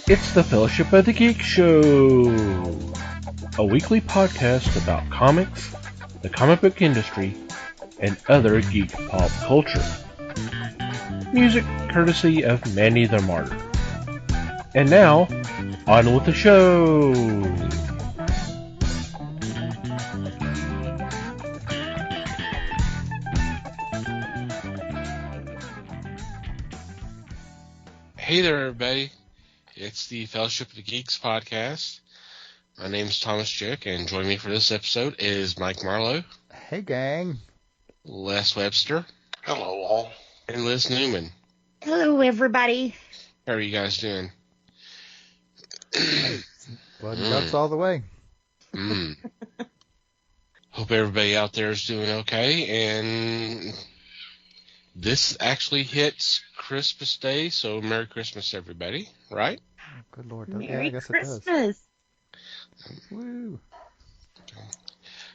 It's the Fellowship of the Geek Show, a weekly podcast about comics, the comic book industry, and other geek pop culture. Music courtesy of Manny the Martyr. And now, on with the show! Hey there, everybody. It's the Fellowship of the Geeks podcast. My name is Thomas Chick, and joining me for this episode is Mike Marlowe. Hey, gang. Les Webster. Hello, all. And Liz Newman. Hello, everybody. How are you guys doing? Blood and guts all the way. Hope everybody out there is doing okay. And this actually hits Christmas Day, so Merry Christmas, everybody. Right? Good Lord. Merry I guess Christmas. it does. Woo.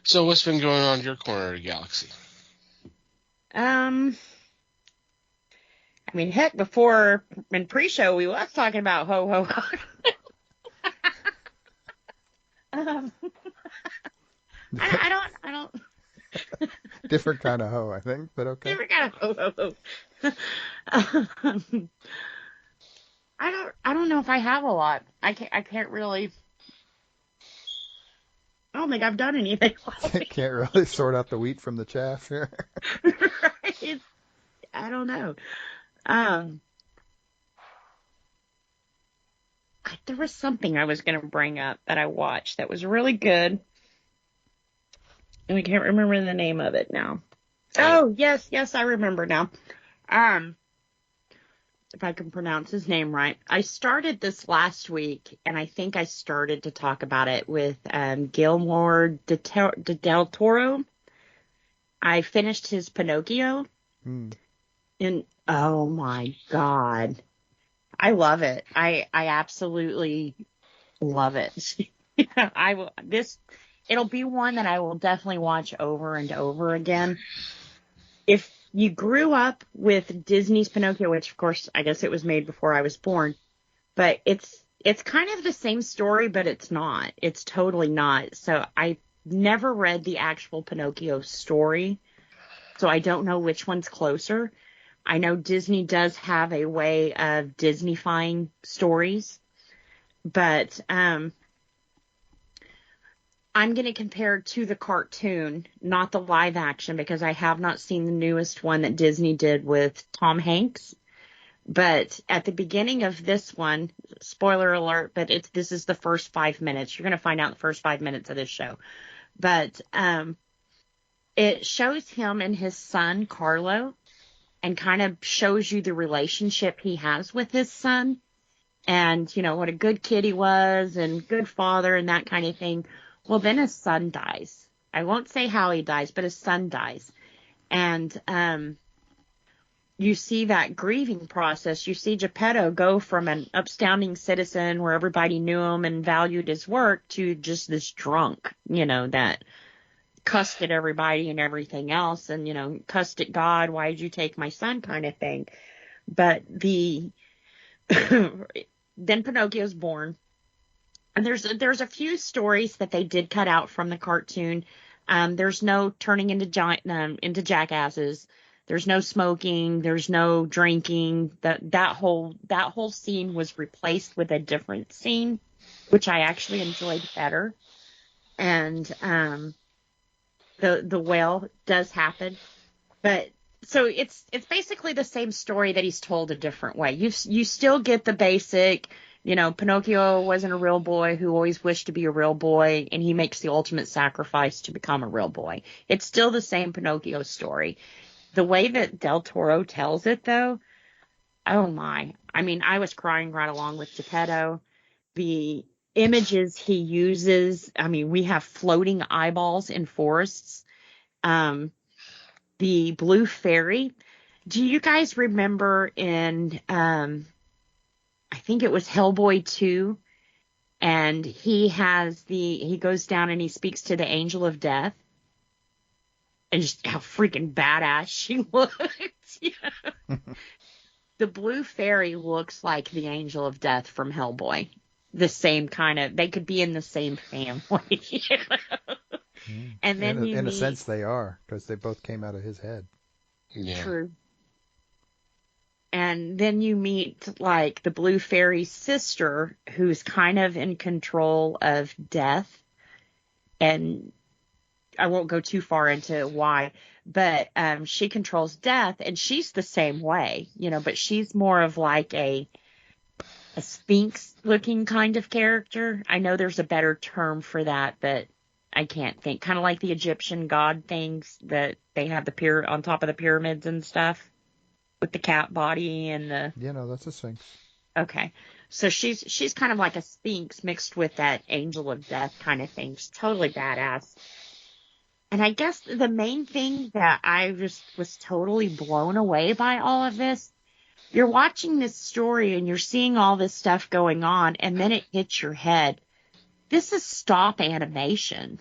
So what's been going on in your corner of the galaxy? I mean, heck, before in pre-show we was talking about ho ho ho. I don't. Different kind of hoe, I think, but okay. Different kind of ho ho ho. I don't know if I have a lot. I can't really. I don't think I've done anything. Can't really sort out the wheat from the chaff here. Right? I don't know. There was something I was going to bring up that I watched that was really good, and I can't remember the name of it now. Oh, yes, I remember now. If I can pronounce his name right. I started this last week, and I think I started to talk about it with Guillermo del Toro. I finished his Pinocchio, and oh my God, I love it. I absolutely love it. It'll be one that I will definitely watch over and over again. If you grew up with Disney's Pinocchio, which of course I guess it was made before I was born, but it's kind of the same story, but it's not. It's totally not. So I never read the actual Pinocchio story, so I don't know which one's closer. I know Disney does have a way of Disneyfying stories, but I'm going to compare it to the cartoon, not the live action, because I have not seen the newest one that Disney did with Tom Hanks. But at the beginning of this one, spoiler alert, but this is the first 5 minutes. You're going to find out in the first 5 minutes of this show. But it shows him and his son, Carlo, and kind of shows you the relationship he has with his son. And, you know, what a good kid he was and good father and that kind of thing. Well, then his son dies. I won't say how he dies, but his son dies. And you see that grieving process. You see Geppetto go from an upstanding citizen where everybody knew him and valued his work to just this drunk, you know, that cussed at everybody and everything else and, you know, cussed at God. Why did you take my son kind of thing? But then Pinocchio's born. And there's a few stories that they did cut out from the cartoon. There's no turning into jackasses. There's no smoking. There's no drinking. That whole scene was replaced with a different scene, which I actually enjoyed better. And the whale does happen, but so it's basically the same story that he's told a different way. You still get the basic. You know, Pinocchio wasn't a real boy who always wished to be a real boy, and he makes the ultimate sacrifice to become a real boy. It's still the same Pinocchio story. The way that Del Toro tells it, though, oh my. I mean, I was crying right along with Geppetto. The images he uses, I mean, we have floating eyeballs in forests. The blue fairy. Do you guys remember in... I think it was Hellboy 2, and he goes down and he speaks to the Angel of Death, and just how freaking badass she looked. the blue fairy looks like the angel of death from Hellboy. The same kind of, they could be in the same family. And then you In a meet, sense, they are, because they both came out of his head. Yeah. true. And then you meet like the blue fairy's sister, who's kind of in control of death. And I won't go too far into why, but she controls death, and she's the same way, but she's more of like a sphinx looking kind of character. I know there's a better term for that, but I can't think. Kind of like the Egyptian god things that they have on top of the pyramids and stuff with the cat body and the. Yeah, no, that's a sphinx. Okay. So she's kind of like a sphinx mixed with that angel of death kind of thing. She's totally badass. And I guess the main thing that I just was totally blown away by all of this, you're watching this story and you're seeing all this stuff going on, and then it hits your head. This is stop animation.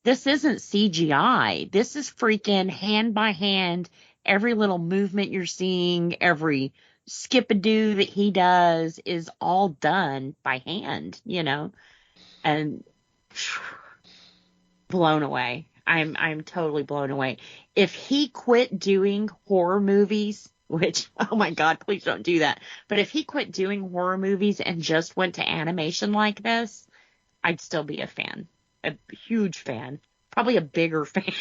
This isn't CGI. This is freaking hand by hand. Every little movement you're seeing, every skip-a-doo that he does is all done by hand, and blown away. I'm totally blown away. If he quit doing horror movies, which, oh my God, please don't do that. But if he quit doing horror movies and just went to animation like this, I'd still be a fan. A huge fan. Probably a bigger fan.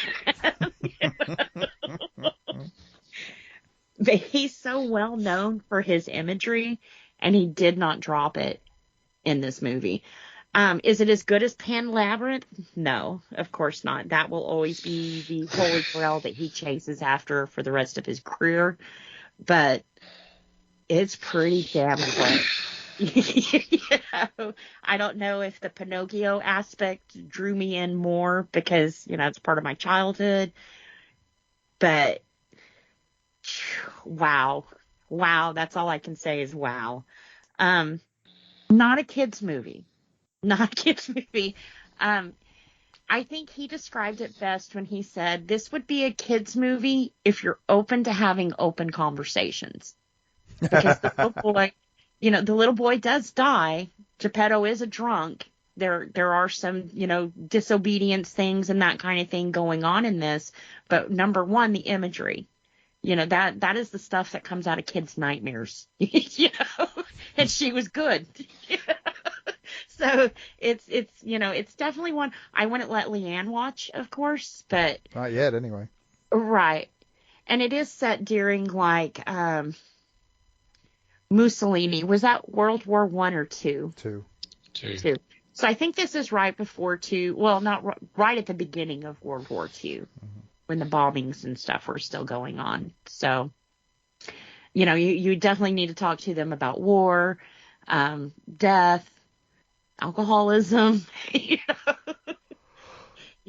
But he's so well known for his imagery, and he did not drop it in this movie. Is it as good as Pan Labyrinth? No, of course not. That will always be the holy grail that he chases after for the rest of his career. But it's pretty damn good. I don't know if the Pinocchio aspect drew me in more because, it's part of my childhood. But wow. Wow, that's all I can say is wow. Not a kid's movie. Not a kid's movie. I think he described it best when he said, this would be a kid's movie if you're open to having open conversations. Because the little boy does die. Geppetto is a drunk. There are some, disobedience things and that kind of thing going on in this. But number one, the imagery. That is the stuff that comes out of kids' nightmares. And she was good. So it's definitely one I wouldn't let Leanne watch, of course, but Not yet, anyway. right. And it is set during like Mussolini. Was that World War I or II? Two. Two. So I think this is right before II. Well, not right at the beginning of World War II, when the bombings and stuff were still going on. So, you definitely need to talk to them about war, death, alcoholism. You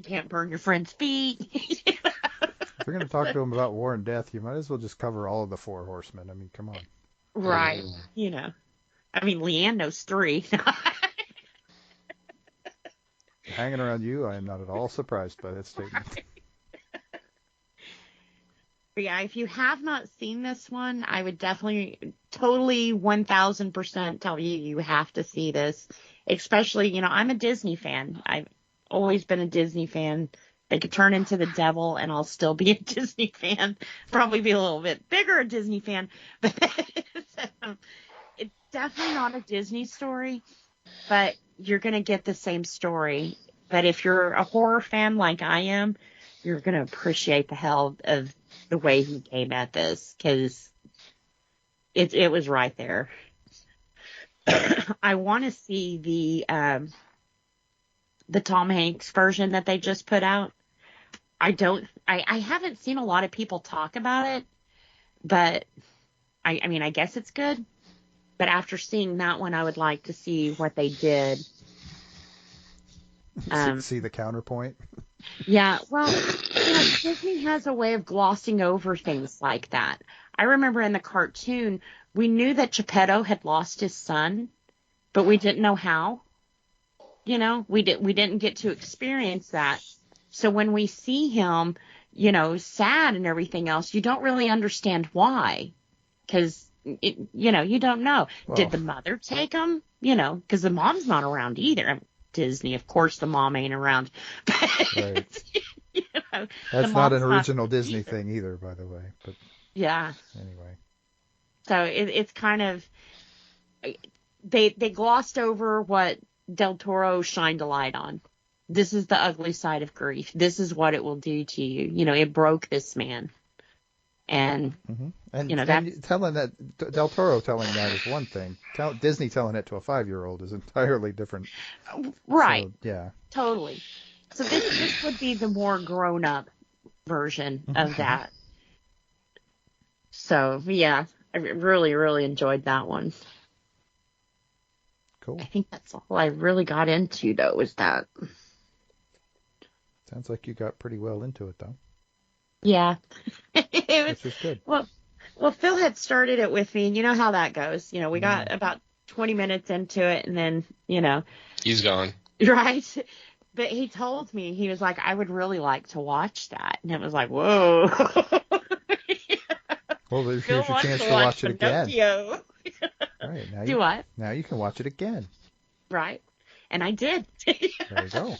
can't burn your friend's feet. If you're going to talk to them about war and death, you might as well just cover all of the four horsemen. I mean, come on. Right. Leanne knows 3. Hanging around you, I am not at all surprised by that statement. But yeah, if you have not seen this one, I would definitely totally 1000% tell you have to see this. Especially, I'm a Disney fan. I've always been a Disney fan. They could turn into the devil and I'll still be a Disney fan. Probably be a little bit bigger a Disney fan. But it's definitely not a Disney story, but you're going to get the same story. But if you're a horror fan like I am, you're going to appreciate the hell of the way he came at this, because it was right there. I want to see the Tom Hanks version that they just put out. I haven't seen a lot of people talk about it, but I guess it's good. But after seeing that one, I would like to see what they did. See the counterpoint? Yeah, well, Disney has a way of glossing over things like that. I remember in the cartoon, we knew that Geppetto had lost his son, but we didn't know how. We didn't get to experience that. So when we see him, sad and everything else, you don't really understand why. Because, you don't know. Well, Did the mother take them? Because the mom's not around either. Disney, of course, the mom ain't around. But, right. the That's not an mom's original not Disney either. thing either, by the way. But Yeah. anyway. So it's kind of they glossed over what Del Toro shined a light on. This is the ugly side of grief. This is what it will do to you. It broke this man. And, And that's... telling that, Del Toro telling that is one thing. Disney telling it to a 5-year-old is entirely different. Right. So, yeah. Totally. So this would be the more grown-up version of that. So, yeah, I really, really enjoyed that one. Cool. I think that's all I really got into, though, was that. Sounds like you got pretty well into it, though. Yeah. Which is good. Well, Phil had started it with me, and you know how that goes. We got about 20 minutes into it, and then, He's gone. Right? But he told me, he was like, I would really like to watch that. And it was like, whoa. Well, here's Phil your wants chance to watch watch it again. Pinocchio. Right. Now Do what? Now you can watch it again. Right. And I did. There you go.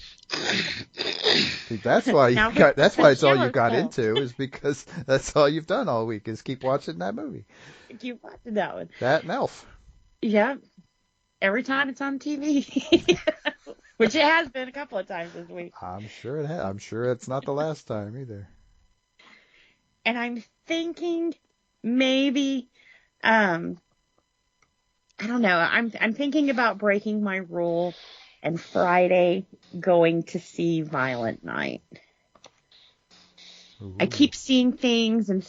See, that's why that's why it's all you got into, is because that's all you've done all week is keep watching that movie. Keep watching that one. That and Elf. Yeah. Every time it's on TV. Which it has been a couple of times this week. I'm sure it has. I'm sure it's not the last time either. And I'm thinking maybe, I don't know. I'm thinking about breaking my rule and Friday going to see Violent Night. Ooh. I keep seeing things, and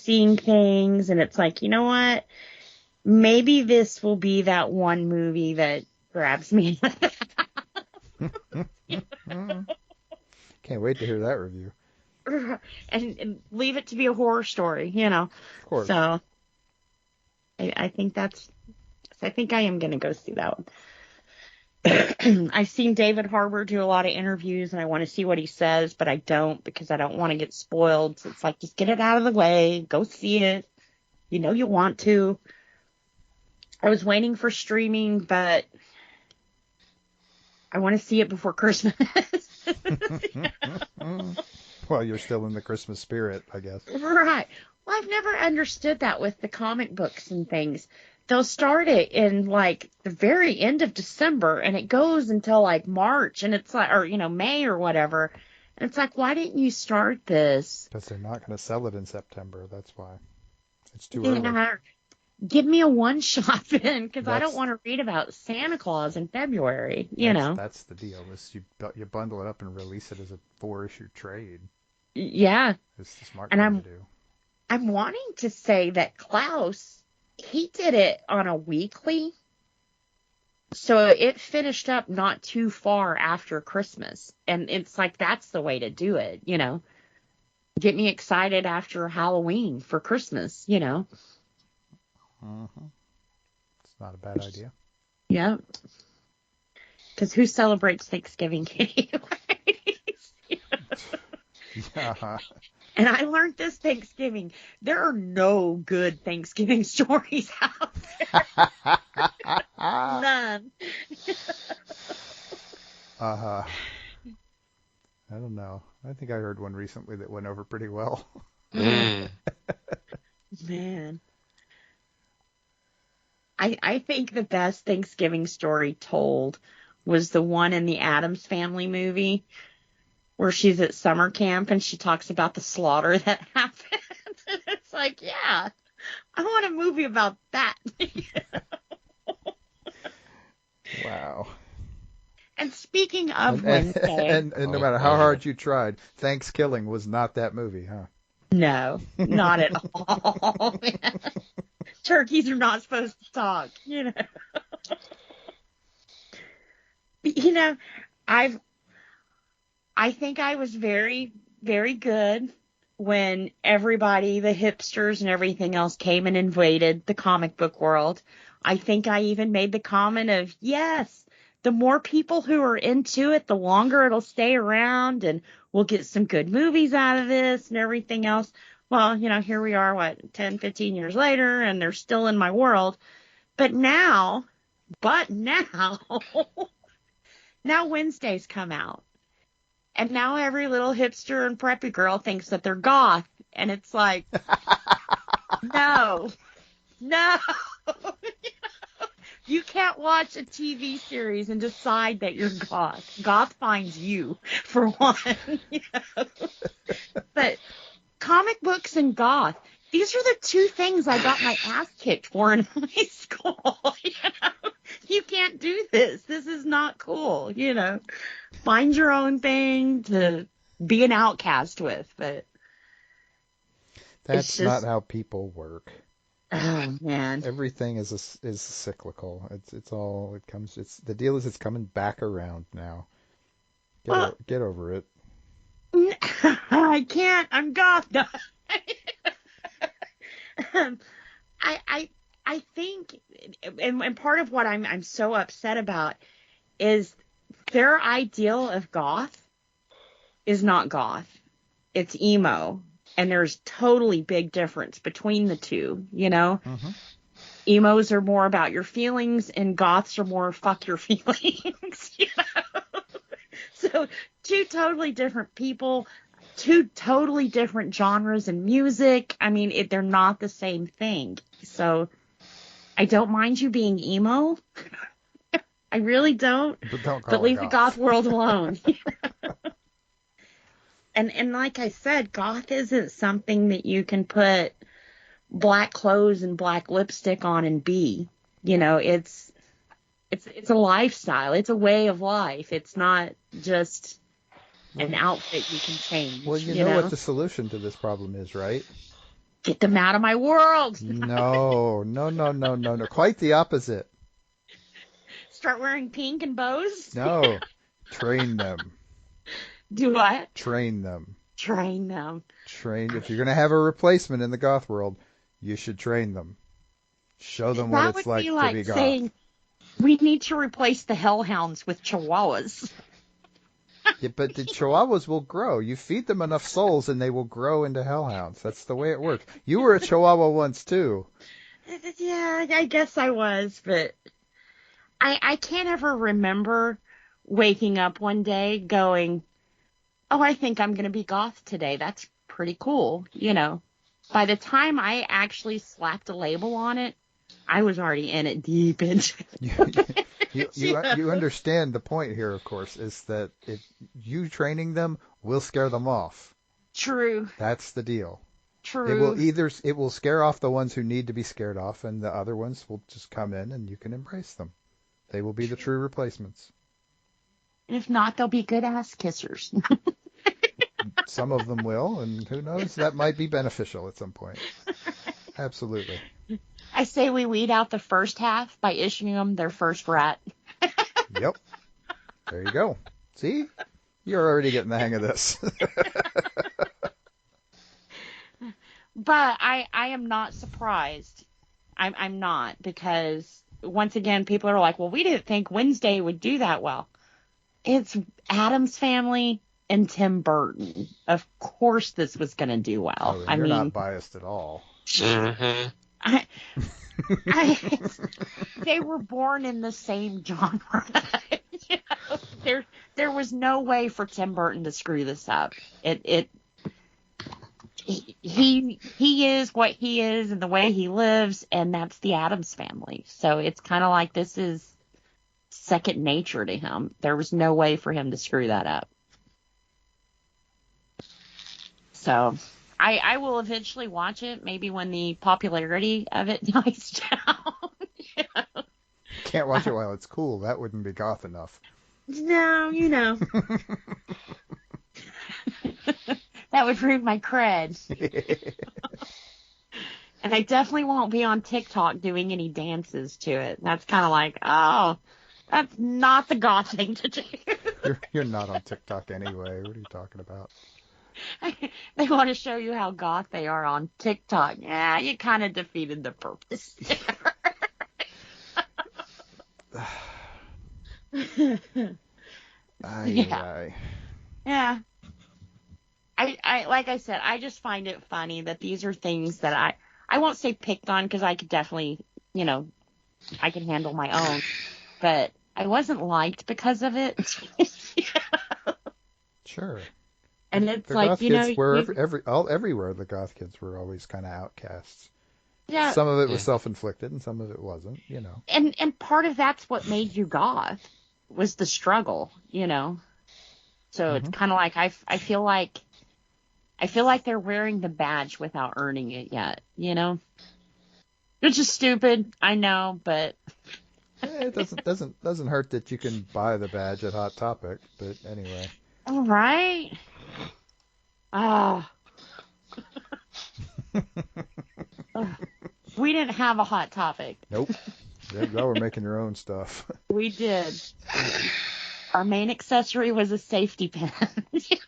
it's like, you know what? Maybe this will be that one movie that grabs me. Can't wait to hear that review. And leave it to be a horror story, Of course. So I think I am going to go see that one. I've seen David Harbour do a lot of interviews, and I want to see what he says, but I don't, because I don't want to get spoiled. So it's like, just get it out of the way. Go see it. You want to. I was waiting for streaming, but I want to see it before Christmas. Well, you're still in the Christmas spirit, I guess. Right. Well, I've never understood that with the comic books and things. They'll start it in, like, the very end of December, and it goes until, like, March, and it's like, or, May or whatever. And it's like, why didn't you start this? Because they're not going to sell it in September. That's why. It's too early. Give me a one-shot then, because I don't want to read about Santa Claus in February, That's the deal. You bundle it up and release it as a 4-issue trade. Yeah. It's the smart thing to do. I'm wanting to say that Klaus, he did it on a weekly, so it finished up not too far after Christmas. And it's like, that's the way to do it, Get me excited after Halloween for Christmas, It's not a bad idea. Yeah. Because who celebrates Thanksgiving anyways? Yeah. And I learned this Thanksgiving, there are no good Thanksgiving stories out there. None. I don't know. I think I heard one recently that went over pretty well. Man. I think the best Thanksgiving story told was the one in the Addams Family movie where she's at summer camp and she talks about the slaughter that happened. It's like, yeah, I want a movie about that. Wow. And speaking of Wednesday. And no matter how hard you tried, Thanksgiving was not that movie, huh? No, not at all. Turkeys are not supposed to talk, I think I was very, very good when everybody, the hipsters and everything else, came and invaded the comic book world. I think I even made the comment of, yes, the more people who are into it, the longer it'll stay around, and we'll get some good movies out of this and everything else. Well, here we are, 10, 15 years later, and they're still in my world. But now, now Wednesdays come out. And now every little hipster and preppy girl thinks that they're goth. And it's like, no. You can't watch a TV series and decide that you're goth. Goth finds you, for one. But comic books and goth, these are the two things I got my ass kicked for in high school. You can't do this. This is not cool. Find your own thing to be an outcast with. But that's not how people work. Oh man! Everything is cyclical. The deal is it's coming back around now. Get over it. I can't. I'm goth. I think, and part of what I'm so upset about is their ideal of goth is not goth. It's emo. And there's totally big difference between the two, Mm-hmm. Emos are more about your feelings and goths are more fuck your feelings, So two totally different people, two totally different genres in music. I mean, they're not the same thing. So I don't mind you being emo. I really don't. But leave the goth world alone. And like I said, goth isn't something that you can put black clothes and black lipstick on and be. It's a lifestyle. It's a way of life. It's not just an outfit you can change. Well, you know what the solution to this problem is, right? Get them out of my world. No. Quite the opposite. Start wearing pink and bows? No. Train them. Do what? Train them. If you're going to have a replacement in the goth world, you should train them. Show them what it's like to be goth. Saying, we need to replace the Hellhounds with Chihuahuas. Yeah, but the Chihuahuas will grow. You feed them enough souls and they will grow into Hellhounds. That's the way it works. You were a Chihuahua once too. Yeah, I guess I was, but I can't ever remember waking up one day going, oh, I think I'm going to be goth today. That's pretty cool. By the time I actually slapped a label on it, I was already in it deep into it. You understand the point here, of course, is that if you training them will scare them off. True. That's the deal. True. It will scare off the ones who need to be scared off, and the other ones will just come in and you can embrace them. They will be the true replacements. And if not, they'll be good ass kissers. Some of them will, and who knows, that might be beneficial at some point. Absolutely. I say we weed out the first half by issuing them their first rat. Yep. There you go. See? You're already getting the hang of this. But I am not surprised. I'm not, because once again, people are like, well, we didn't think Wednesday would do that well. It's Addams Family and Tim Burton. Of course this was going to do well. Oh, you're not biased at all. Mm-hmm. They were born in the same genre. There was no way for Tim Burton to screw this up. He is what he is and the way he lives, and that's the Addams Family. So it's kind of like this is second nature to him. There was no way for him to screw that up. So I will eventually watch it, maybe when the popularity of it dies down. Can't watch it while it's cool. That wouldn't be goth enough. No, that would ruin my cred. And I definitely won't be on TikTok doing any dances to it. That's kind of like, oh, that's not the goth thing to do. You're not on TikTok anyway. What are you talking about? They want to show you how goth they are on TikTok. Yeah, you kind of defeated the purpose. Yeah. Yeah. I like I said, I just find it funny that these are things that I won't say picked on because I could definitely, I can handle my own, but I wasn't liked because of it. Sure. And it's the like, goth kids were everywhere. The goth kids were always kind of outcasts. yeah. Some of it was self-inflicted, and some of it wasn't. And part of that's what made you goth was the struggle, So it's kind of like I feel like they're wearing the badge without earning it yet, Which is stupid, I know, but it doesn't hurt that you can buy the badge at Hot Topic. But anyway. All right. Ah. We didn't have a Hot Topic. Nope. Y'all were making your own stuff. We did. Our main accessory was a safety pin. It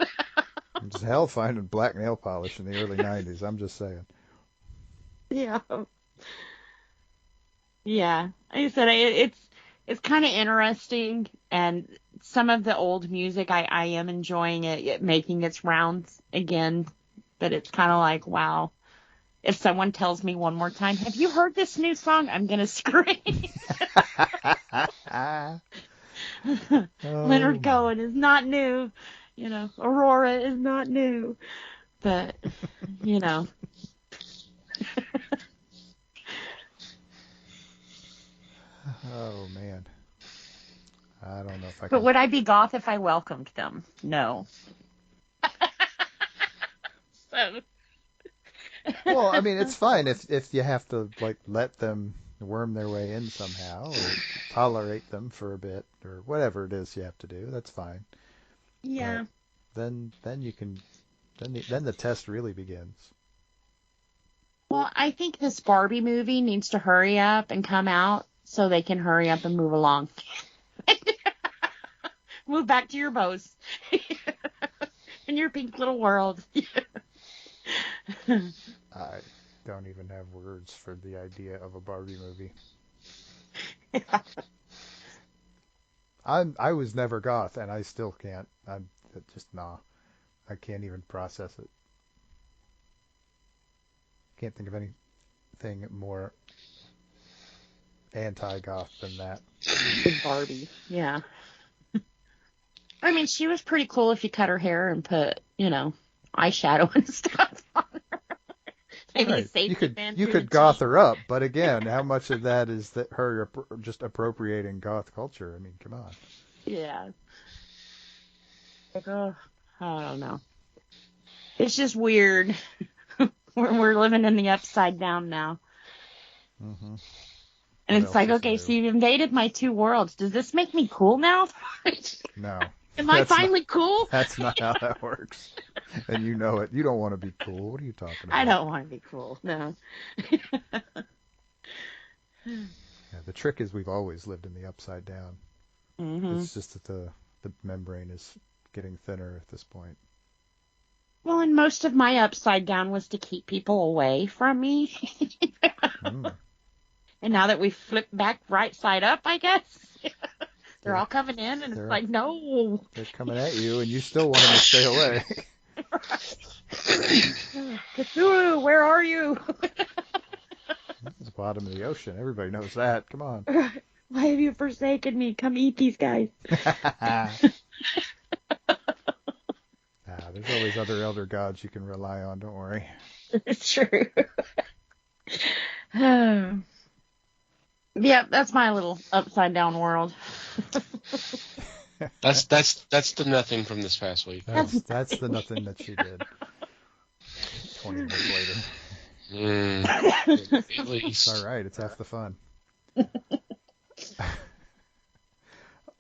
was hell finding black nail polish in the early 90s. I'm just saying. Yeah. Yeah. Like I said, it's kind of interesting, and some of the old music, I am enjoying it making its rounds again, but it's kind of like, wow. If someone tells me one more time, have you heard this new song? I'm going to scream. Leonard Cohen is not new. Aurora is not new. But, Oh, man. I don't know if I can. But would I be goth if I welcomed them? No. So. Well, I mean, it's fine if you have to let them worm their way in somehow, or tolerate them for a bit, or whatever it is you have to do. That's fine. Yeah. But then you can then the test really begins. Well, I think this Barbie movie needs to hurry up and come out so they can hurry up and move along. Move back to your bows. In your pink little world. I don't even have words for the idea of a Barbie movie. I was never goth, and I still can't. I'm just nah. I can't even process it. Can't think of anything more anti-goth than that. Big Barbie, yeah. I mean, she was pretty cool if you cut her hair and put, eyeshadow and stuff on her. Maybe right. a safety band. You could goth her up, but again, how much of that is that her just appropriating goth culture? I mean, come on. Yeah. Like, oh, I don't know. It's just weird. We're living in the upside down now. Mm-hmm. And it's like, okay, so you've invaded my two worlds. Does this make me cool now? No. Am I finally cool? That's not how that works. And you know it. You don't want to be cool. What are you talking about? I don't want to be cool. No. Yeah, the trick is we've always lived in the upside down. Mm-hmm. It's just that the membrane is getting thinner at this point. Well, and most of my upside down was to keep people away from me. And now that we've flipped back right side up, I guess, they're all coming in, and it's like, no. They're coming at you, and you still want them to stay away. Cthulhu, where are you? This is the bottom of the ocean. Everybody knows that. Come on. Why have you forsaken me? Come eat these guys. There's always other elder gods you can rely on. Don't worry. It's true. Yeah, that's my little upside down world. That's the nothing from this past week. That's the nothing that she did. 20 minutes later. At least. It's all right. It's half the fun.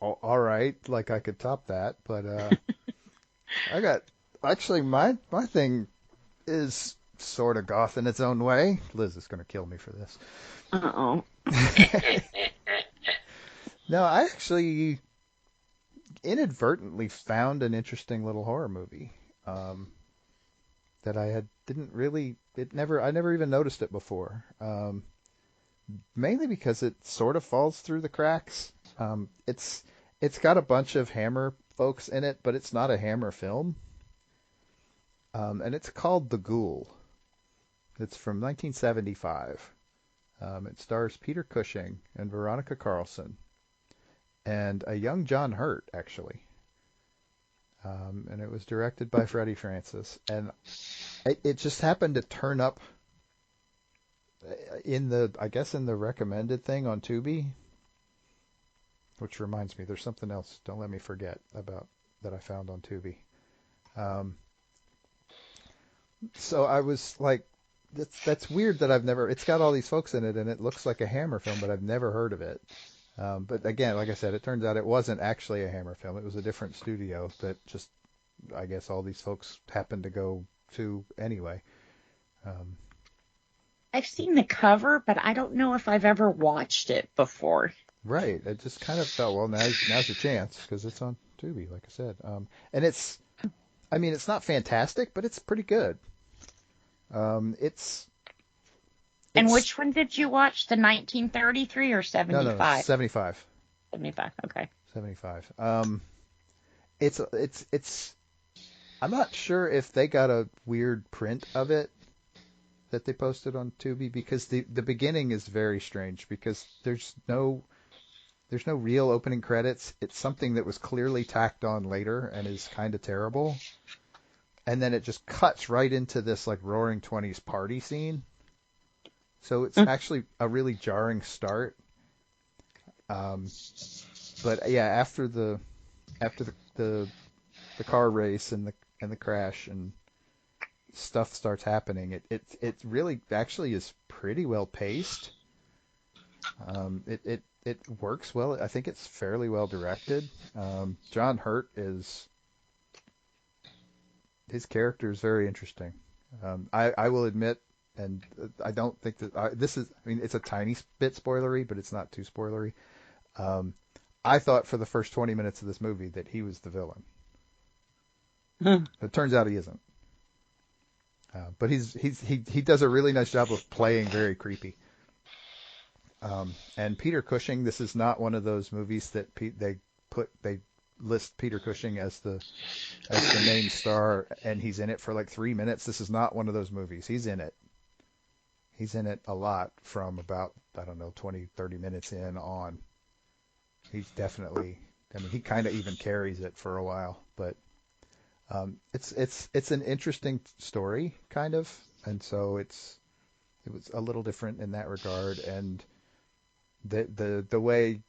All right, like I could top that, but I got actually my thing is sort of goth in its own way. Liz is going to kill me for this. Uh-oh. No, I actually inadvertently found an interesting little horror movie that I never even noticed it before. Mainly because it sort of falls through the cracks. It's got a bunch of Hammer folks in it, but it's not a Hammer film. and it's called The Ghoul. It's from 1975. It stars Peter Cushing and Veronica Carlson and a young John Hurt, actually. And it was directed by Freddie Francis. And it just happened to turn up I guess in the recommended thing on Tubi, which reminds me, there's something else. Don't let me forget about that I found on Tubi. So I was like, that's weird that it's got all these folks in it and it looks like a Hammer film, but I've never heard of it. But again, like I said, it turns out it wasn't actually a Hammer film. It was a different studio that just, I guess all these folks happened to go to anyway. I've seen the cover, but I don't know if I've ever watched it before. Right. I just kind of felt, well, now's your chance because it's on Tubi, like I said. And it's not fantastic, but it's pretty good. It's And which one did you watch? The 1933 or 75? No, 75. 75, okay. 75. It's I'm not sure if they got a weird print of it that they posted on Tubi, because the beginning is very strange because there's no real opening credits. It's something that was clearly tacked on later and is kind of terrible. And then it just cuts right into this like Roaring Twenties party scene. So it's actually a really jarring start. But yeah, after the car race and the crash and stuff starts happening, it really actually is pretty well paced. It works well. I think it's fairly well directed. John Hurt his character is very interesting. I will admit, and I don't think that it's a tiny bit spoilery, but it's not too spoilery. I thought for the first 20 minutes of this movie that he was the villain. It turns out he isn't. But he does a really nice job of playing very creepy. And Peter Cushing, this is not one of those movies that they list Peter Cushing as the main star and he's in it for like 3 minutes. This is not one of those movies. He's in it. He's in it a lot from about, I don't know, 20, 30 minutes in on. He's definitely, he kind of even carries it for a while, but it's an interesting story, kind of, and so it was a little different in that regard. And the way,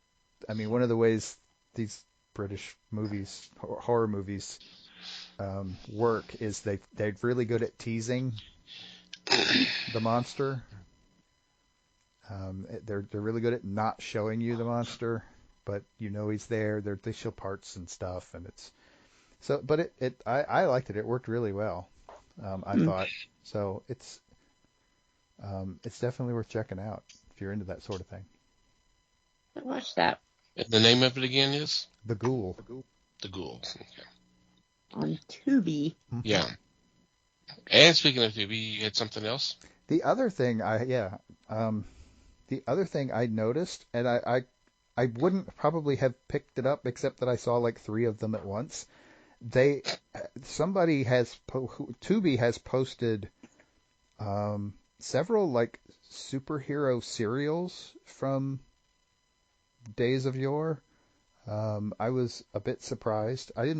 one of the ways these British movies, horror movies, work is they're really good at teasing the monster. They're really good at not showing you the monster, but he's there. They show parts and stuff, and it's so. But I liked it. It worked really well. I thought so. It's definitely worth checking out if you're into that sort of thing. I'll watch that. The name of it again is The Ghoul. The Ghoul. Okay. On Tubi. Yeah. And speaking of Tubi, you had something else? The other thing I noticed, and I wouldn't probably have picked it up except that I saw like 3 of them at once. Tubi has posted several like superhero serials from days of yore. I was a bit surprised. I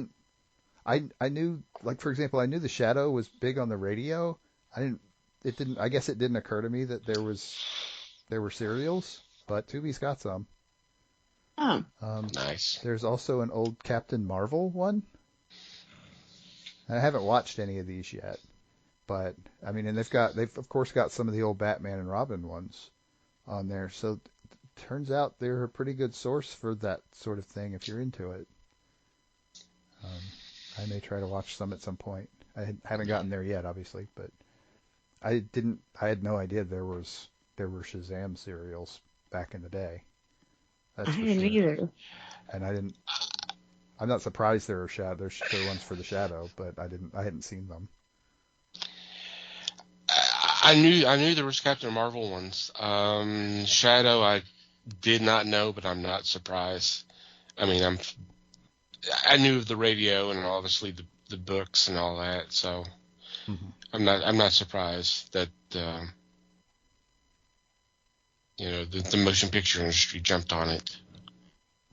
knew, like, for example, I knew The Shadow was big on the radio. I guess it didn't occur to me that there were serials, but Tubi's got some. Oh. Nice. There's also an old Captain Marvel one. And I haven't watched any of these yet, but and they've of course got some of the old Batman and Robin ones on there. So turns out they're a pretty good source for that sort of thing if you're into it. I may try to watch some at some point. I haven't gotten there yet, obviously, but I had no idea there were Shazam serials back in the day. That's I for didn't sure. either. And I'm not surprised there are ones for the Shadow, but I hadn't seen them. I knew there was Captain Marvel ones. Shadow, I did not know, but I'm not surprised. I knew of the radio and obviously the books and all that. So, Mm-hmm. I'm not surprised that the motion picture industry jumped on it.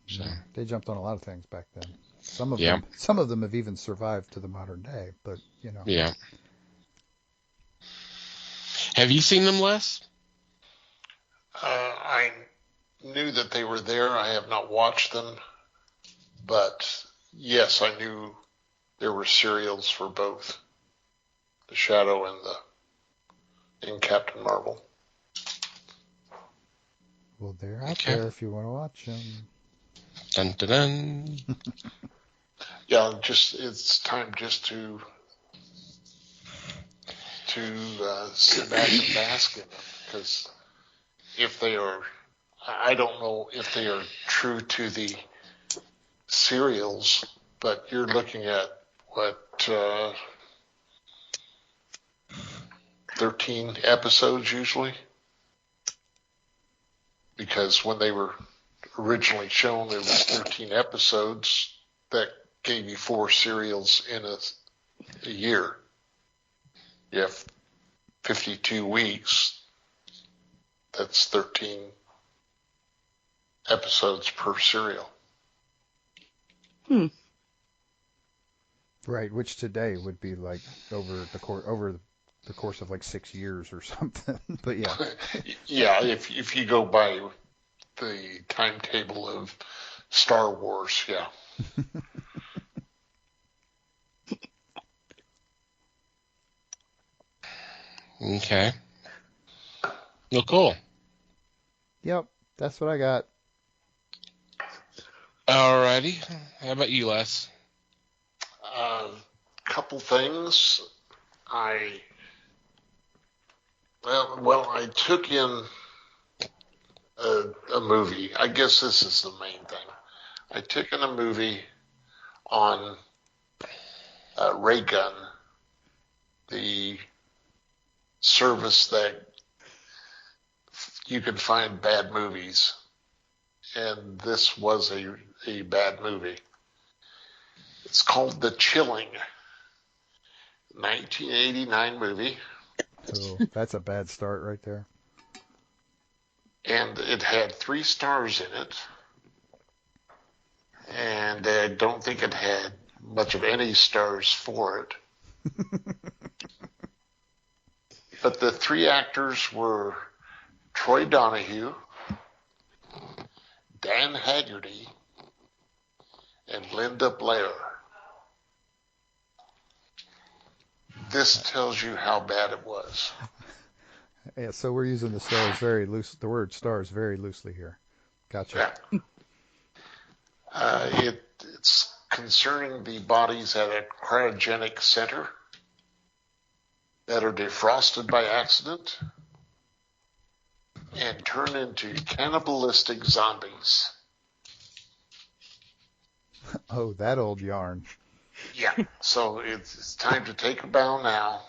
So They jumped on a lot of things back then. Some of yeah, them have even survived to the modern day. But yeah. Have you seen them, Les? I knew that they were there. I have not watched them, but yes, I knew there were serials for both the Shadow and Captain Marvel. well, they're out Okay. there if you want to watch them. Dun dun dun. Yeah, it's time just to sit back and bask in them, because if they are, I don't know if they are true to the serials, but you're looking at what 13 episodes usually, because when they were originally shown, there was 13 episodes that gave you 4 serials in a year. You have 52 weeks. That's 13 episodes per serial. Right, which today would be like over the course of like 6 years or something. But yeah. Yeah, if you go by the timetable of Star Wars, yeah. Okay. Well, cool. Yep, that's what I got. Alrighty. How about you, Les? Couple things. I took in a movie. I guess this is the main thing. I took in a movie on Ray Gun, the service that you can find bad movies, and this was a bad movie. It's called The Chilling, 1989 movie. Oh, that's a bad start right there. And it had 3 stars in it, and I don't think it had much of any stars for it. But the 3 actors were Troy Donahue, Dan Haggerty, and Linda Blair. This tells you how bad it was. Yeah, so we're using the stars very loose. The word stars very loosely here. Gotcha. Yeah. It's concerning the bodies at a cryogenic center that are defrosted by accident and turn into cannibalistic zombies. Oh, that old yarn. Yeah, so it's time to take a bow now,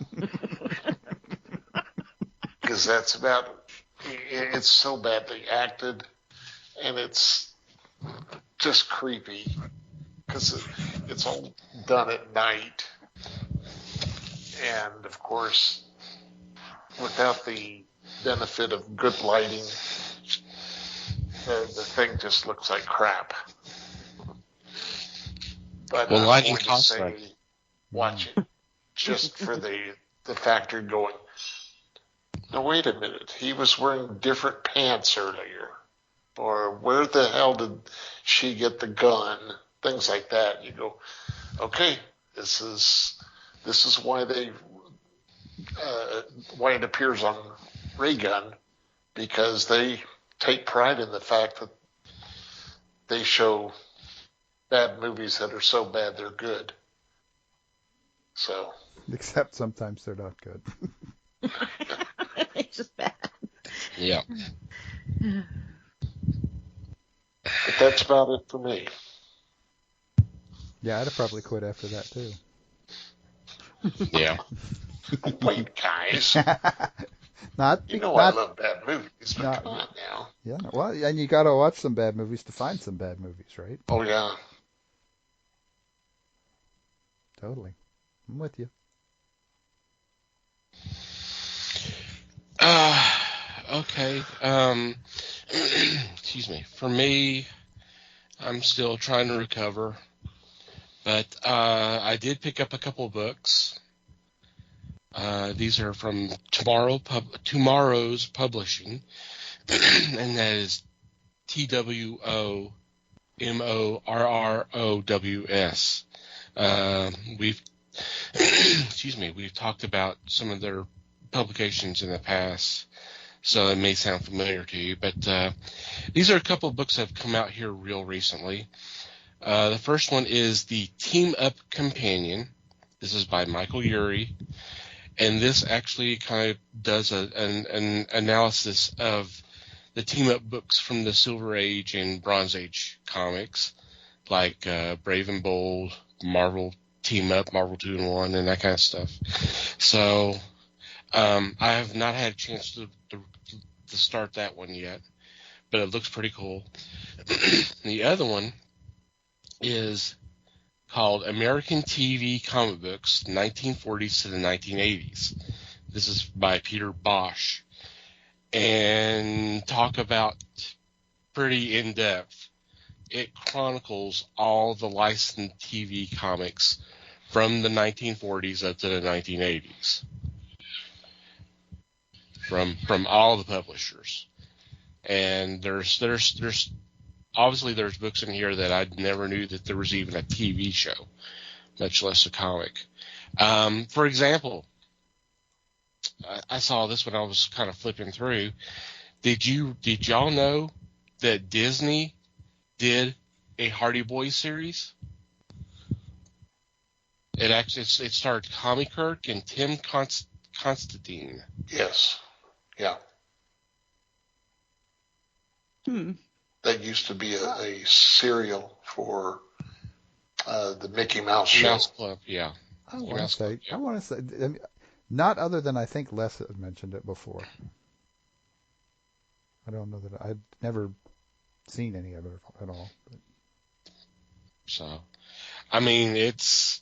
because that's about. It's so badly acted, and it's just creepy, because it's all done at night, and of course, without the benefit of good lighting, the thing just looks like crap. But Well, I'm lighting going to costs say, money. watch it, just for the factor going, now wait a minute, he was wearing different pants earlier, or where the hell did she get the gun? Things like that. You go, okay, this is why why it appears on Ray Gun, because they take pride in the fact that they show bad movies that are so bad they're good. So. Except sometimes they're not good. It's just bad. Yeah. But that's about it for me. Yeah, I'd have probably quit after that too. Yeah. Wait, guys. Not, You know not, I love bad movies, but not, come on now. yeah. Well, and you got to watch some bad movies to find some bad movies, right? Oh, yeah. Totally. I'm with you. Okay. Excuse me. For me, I'm still trying to recover, but I did pick up a couple of books. These are from Tomorrow's Publishing, and that is TWOMORROWS. We've we've talked about some of their publications in the past, so it may sound familiar to you. But these are a couple of books that have come out here real recently. The first one is the Team Up Companion. This is by Michael Urey, and this actually kind of does an analysis of the team-up books from the Silver Age and Bronze Age comics, like Brave and Bold, Marvel Team Up, Marvel 2 in 1, and that kind of stuff. So I have not had a chance to start that one yet, but it looks pretty cool. The other one is called American TV Comic Books, 1940s to the 1980s. This is by Peter Bosch. And talk about pretty in-depth. It chronicles all the licensed TV comics from the 1940s up to the 1980s. From all the publishers. And there's obviously there's books in here that I never knew that there was even a TV show, much less a comic. For example, I saw this when I was kind of flipping through. Did y'all know that Disney did a Hardy Boys series? It starred Tommy Kirk and Tim Constantine. Yes. Yeah. That used to be a serial for the Mickey Mouse show. Mouse Club, yeah. I want to say, I mean, not other than I think Les had mentioned it before. I don't know that I'd never seen any of it at all. So, I mean, it's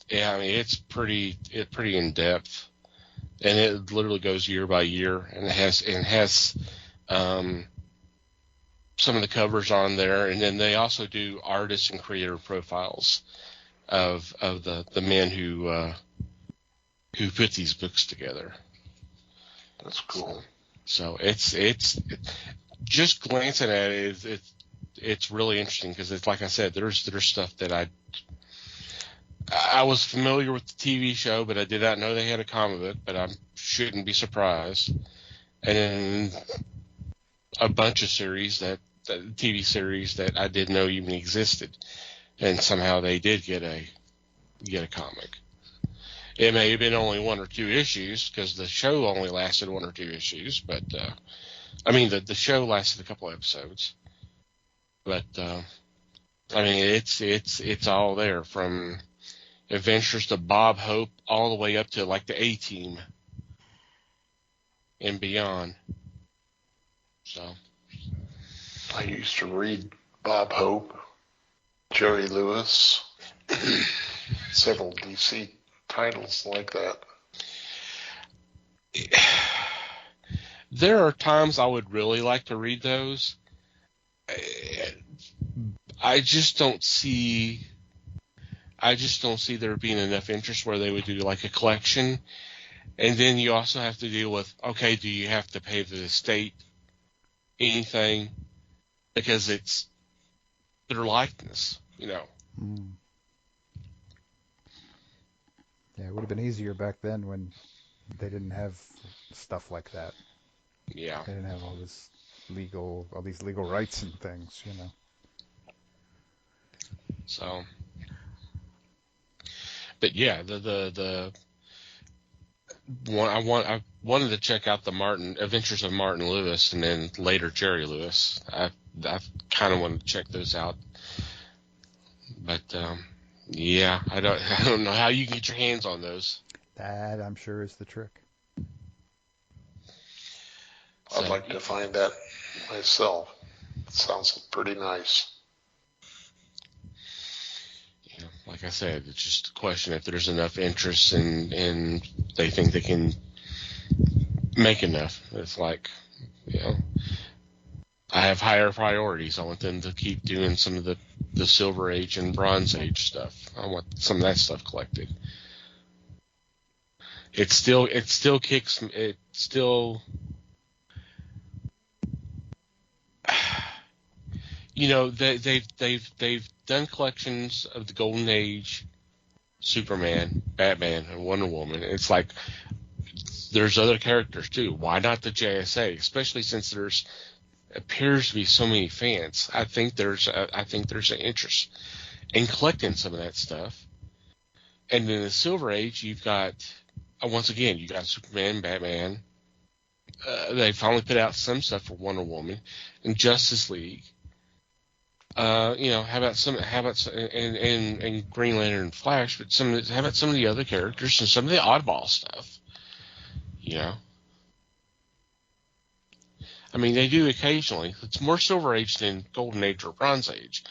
pretty in depth, and it literally goes year by year, and it has some of the covers on there, and then they also do artist and creator profiles of the men who put these books together. That's cool. So it's just glancing at it, it's really interesting because it's like I said, there's stuff that I was familiar with the TV show, but I did not know they had a comic book, but I shouldn't be surprised. And then a bunch of TV series that I didn't know even existed, and somehow they did get a comic. It may have been only 1 or 2 issues because the show only lasted 1 or 2 issues, but I mean the show lasted a couple episodes. But I mean it's all there, from Adventures to Bob Hope all the way up to like the A-Team and beyond. So I used to read Bob Hope, Jerry Lewis, several DC titles like that. There are times I would really like to read those. I just don't see there being enough interest where they would do like a collection. And then you also have to deal with, okay, do you have to pay the estate anything? Because it's their likeness, you know. Mm. Yeah, it would have been easier back then when they didn't have stuff like that. Yeah. They didn't have all these legal rights and things, you know. So, but yeah, the one I wanted to check out the Adventures of Martin Lewis, and then later Jerry Lewis. I kind of wanted to check those out, but yeah, I don't know how you can get your hands on those. That, I'm sure, is the trick. I'd like to find that myself. It sounds pretty nice. Yeah, like I said, it's just a question if there's enough interest and they think they can make enough. It's like, you know, I have higher priorities. I want them to keep doing some of the Silver Age and Bronze Age stuff. I want some of that stuff collected. It still kicks. It still, they've done collections of the Golden Age, Superman, Batman, and Wonder Woman. It's like there's other characters too. Why not the JSA? Especially since there's appears to be so many fans. I think there's an interest in collecting some of that stuff. And in the Silver Age, you've got once again you got Superman, Batman. They finally put out some stuff for Wonder Woman and Justice League. How about and Green Lantern and Flash? But how about some of the other characters and some of the oddball stuff? I mean, they do occasionally. It's more Silver Age than Golden Age or Bronze Age.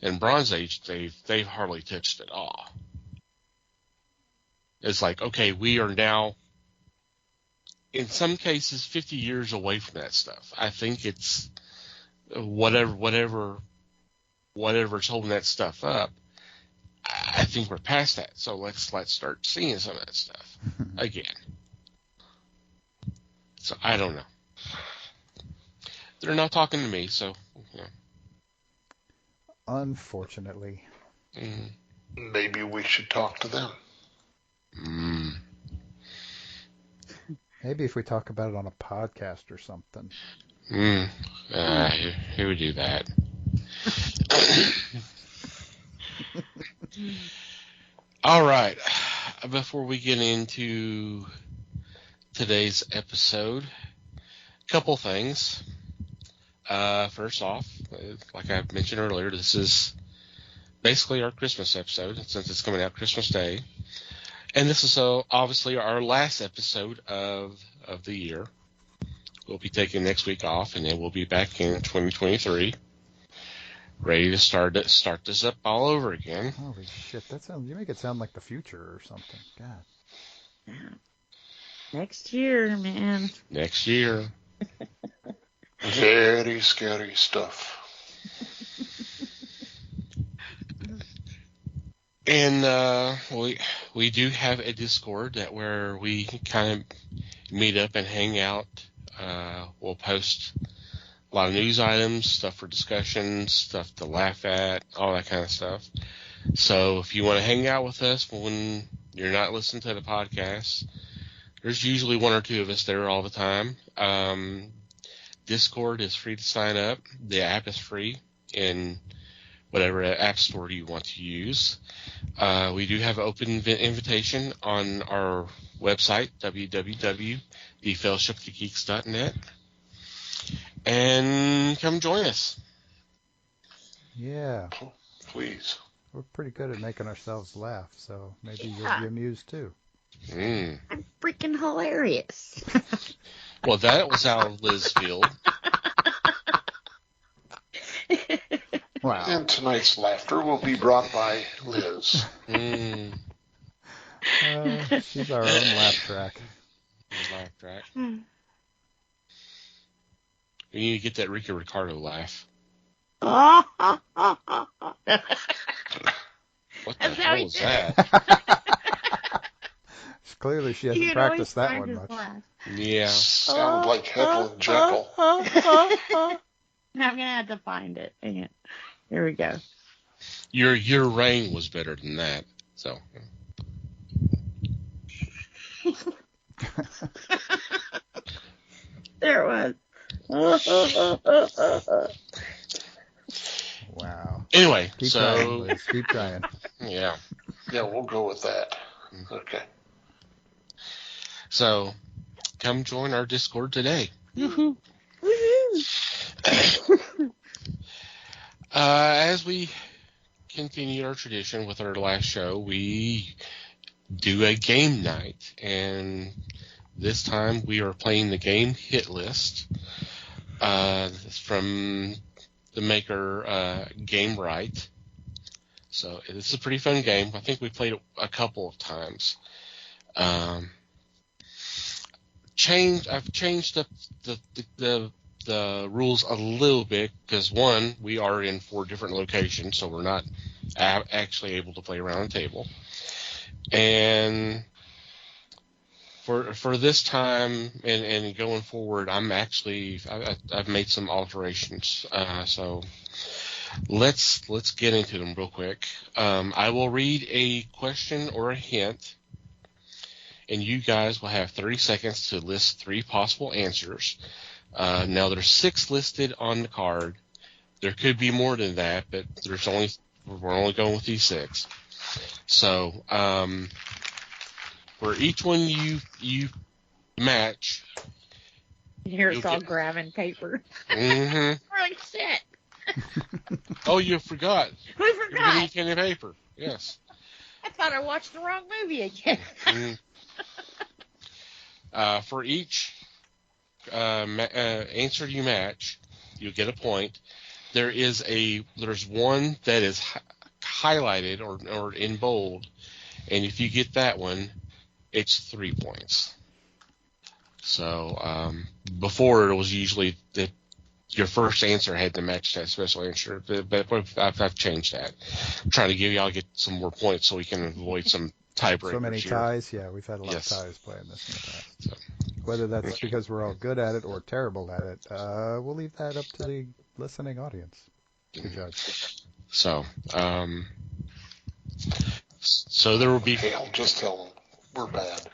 In Bronze Age, they've hardly touched it all. It's like, okay, we are now, in some cases, 50 years away from that stuff. I think it's whatever's holding that stuff up. I think we're past that. So let's start seeing some of that stuff again. So I don't know. They're not talking to me, so. Unfortunately. Maybe we should talk to them. Maybe if we talk about it on a podcast or something. Who would do that? All right. Before we get into today's episode, a couple things. First off, like I mentioned earlier, this is basically our Christmas episode since it's coming out Christmas Day. And this is obviously our last episode of the year. We'll be taking next week off, and then we'll be back in 2023, ready to start this up all over again. Holy shit! You make it sound like the future or something. God. Next year, man. Next year. Very scary stuff. And we do have a Discord where we kind of meet up and hang out. We'll post a lot of news items, stuff for discussion, stuff to laugh at, all that kind of stuff. So if you want to hang out with us when you're not listening to the podcast, there's usually one or two of us there all the time. Discord is free to sign up. The app is free in whatever app store you want to use. We do have an open invitation on our website, www.thefellowshipofthegeeks.net. And come join us. Yeah. Please. We're pretty good at making ourselves laugh, so maybe you'll be amused too. I'm freaking hilarious. Well, that was out of Liz Field. Wow. And tonight's laughter will be brought by Liz. She's our own laugh track. We need to get that Ricky Ricardo laugh. What the hell is that? Clearly she hasn't practiced that one much. Yeah. Sound like Heckle and Jekyll. I'm going to have to find it. Hang it. Here we go. Your rain was better than that. So. There it was. Wow. Anyway, Keep trying, Liz. Keep trying. Yeah. Yeah, we'll go with that. Okay. So, come join our Discord today. Woohoo! As we continue our tradition with our last show, we do a game night, and this time we are playing the game Hit List from the maker Game Right. So it's a pretty fun game. I think we played it a couple of times. I've changed up the the rules a little bit because, one, we are in 4 different locations, so we're not actually able to play around the table. And for this time and going forward, I've made some alterations. So let's get into them real quick. I will read a question or a hint, and you guys will have 30 seconds to list 3 possible answers. Now there's 6 listed on the card. There could be more than that, but we're only going with these 6. So for each one you match, Here's all grabbing paper. Mm-hmm. We're like, shit. Oh, you forgot. We You forgot. need pen and paper. Yes. I thought I watched the wrong movie again. For each answer you match, you get a point. There's one that is highlighted or in bold, and if you get that one, it's 3 points. So before it was usually that your first answer had to match that special answer, but I've changed that. I'm trying to give y'all get some more points so we can avoid some tiebreakers. So many here. ties. Yeah, we've had a lot Yes. of ties playing this in the past. So, Whether that's because we're all good at it or terrible at it, we'll leave that up to the listening audience to judge. So there will be. Hey, I'll just tell them we're bad.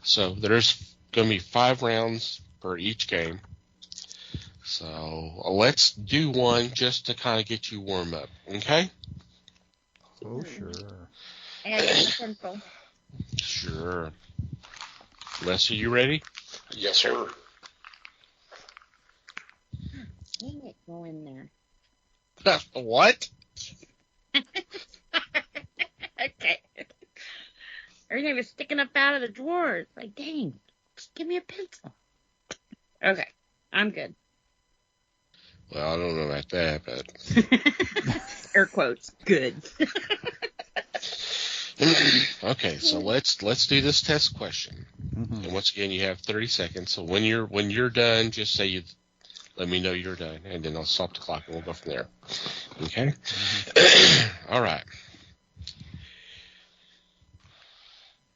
So there's going to be 5 rounds for each game. So let's do one just to kind of get you warm up, okay? Oh, sure. And a pencil. Sure. Les, are you ready? Yes, sir. Dang it, go in there. What? Okay. Everything was sticking up out of the drawers. Like, dang, just give me a pencil. Okay, I'm good. Well, I don't know about that, but Air quotes, good. okay. So let's do this test question. Mm-hmm. And once again, you have 30 seconds. So when you're done, just say let me know you're done, and then I'll stop the clock and we'll go from there. Okay. All right.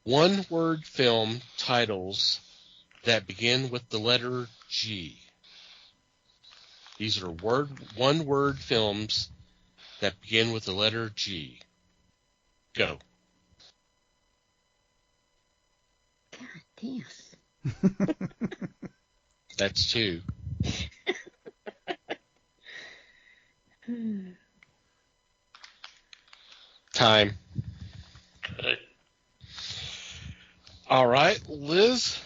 One-word film titles that begin with the letter G. These are one-word films that begin with the letter G. Go. God damn. That's 2. Time. Okay. All right, Liz,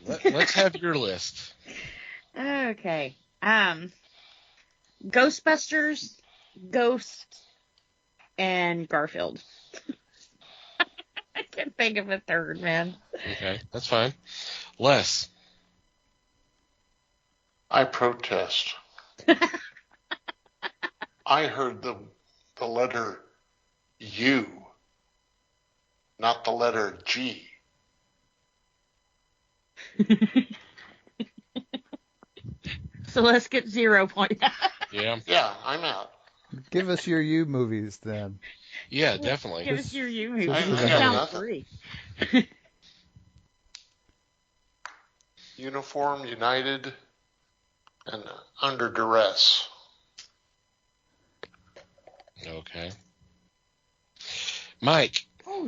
let's have your list. Okay. Ghostbusters, Ghost, and Garfield. I can't think of a third, man. Okay, that's fine. Les. I protest. I heard the letter U, not the letter G. So let's get 0 point. Yeah. Yeah, I'm out. Give us your U movies then. Yeah, definitely. Give us your U movie. just for That that. sounds Nothing. free. Uniform, United, and Under Duress. Okay. Mike. Oh,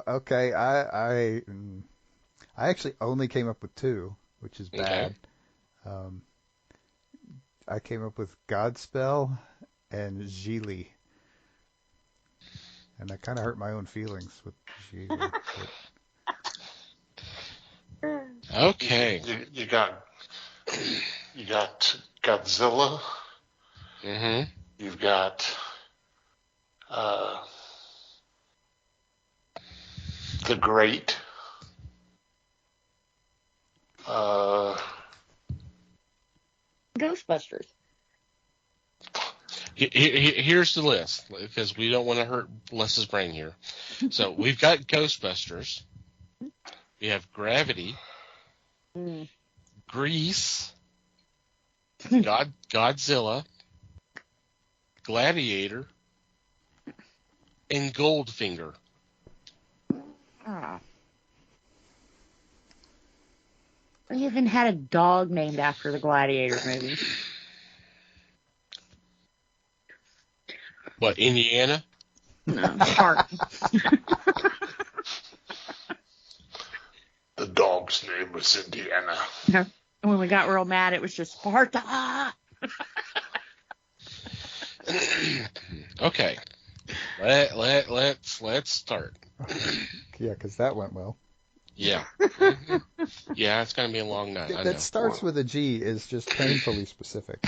Okay. I actually only came up with 2, which is bad. I came up with Godspell and Gigli. And I kind of hurt my own feelings with Gigli. Okay. You got Godzilla. Mm-hmm. You've got The Great. Ghostbusters. Here's the list, because we don't want to hurt Les's brain here. So we've got Ghostbusters. We have Gravity. Grease. Godzilla. Gladiator. And Goldfinger. Oh. We even had a dog named after the Gladiator movie. What, Indiana? No, Spark. The dog's name was Indiana. And when we got real mad, it was just Sparta. Okay. Let's start. Yeah, because that went well. Yeah. Yeah, it's gonna be a long night. I know. That starts with a G is just painfully specific.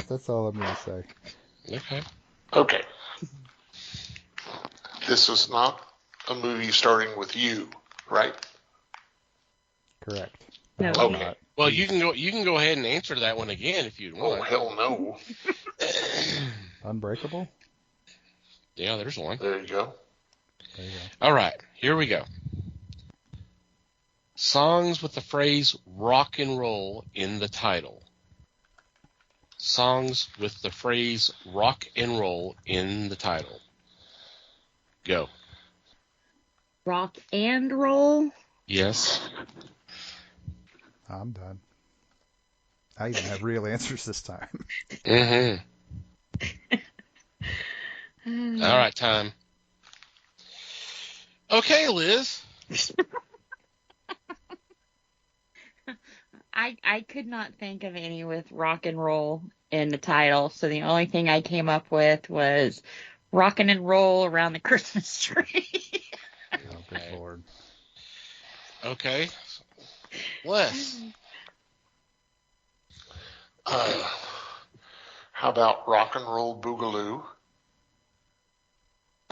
That's all I'm gonna say. Okay. Okay. This is not a movie starting with you, right? Correct. No. Okay. Well, you can go ahead and answer that one again if you Oh, want. hell no. Unbreakable? Yeah, there's one. There you go. There you go. All right, here we go. Songs with the phrase rock and roll in the title. Songs with the phrase rock and roll in the title. Go. Rock and roll? Yes. I'm done. I even have real answers this time. Mm-hmm. All right, time. Okay, Liz. I could not think of any with rock and roll in the title, so the only thing I came up with was rockin' and roll around the Christmas tree. Oh, good Lord. Okay. Les. How about Rock and Roll Boogaloo?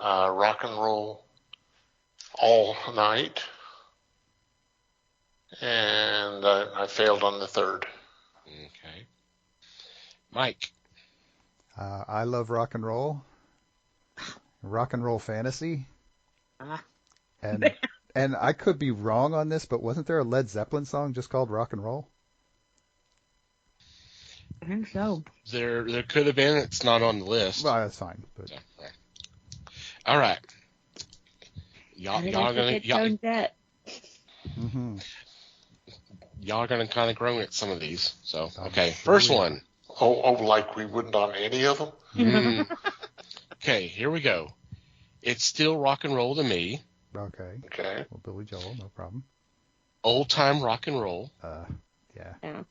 Rock and Roll All Night. And I failed on the third. Okay. Mike. I love rock and roll. Rock and roll fantasy. And I could be wrong on this, but wasn't there a Led Zeppelin song just called Rock and Roll? I think so. There could have been. It's not on the list. Well, that's fine. But... All right. How did I forget Joan Jett? Mm-hmm. Y'all are gonna kind of groan at some of these. So okay, first one. Oh, like we wouldn't on any of them? Okay, here we go. It's still rock and roll to me. Okay. Okay. Well, Billy Joel, no problem. Old time rock and roll. Yeah. Yeah.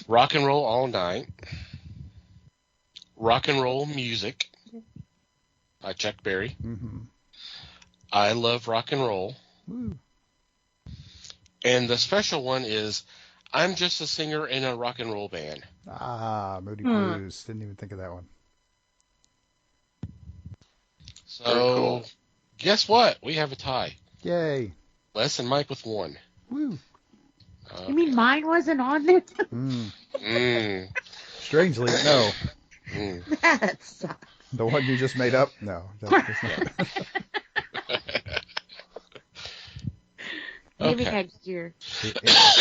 Rock and roll all night. Rock and roll music by Chuck Berry. Mm-hmm. I love rock and roll. Woo. And the special one is I'm just a singer in a rock and roll band. Moody Blues. Didn't even think of that one. So, cool. Guess what? We have a tie. Yay. Les and Mike with one. Woo. You mean mine wasn't on there? Strangely, no. That sucks. The one you just made up? No. Maybe Okay. next year.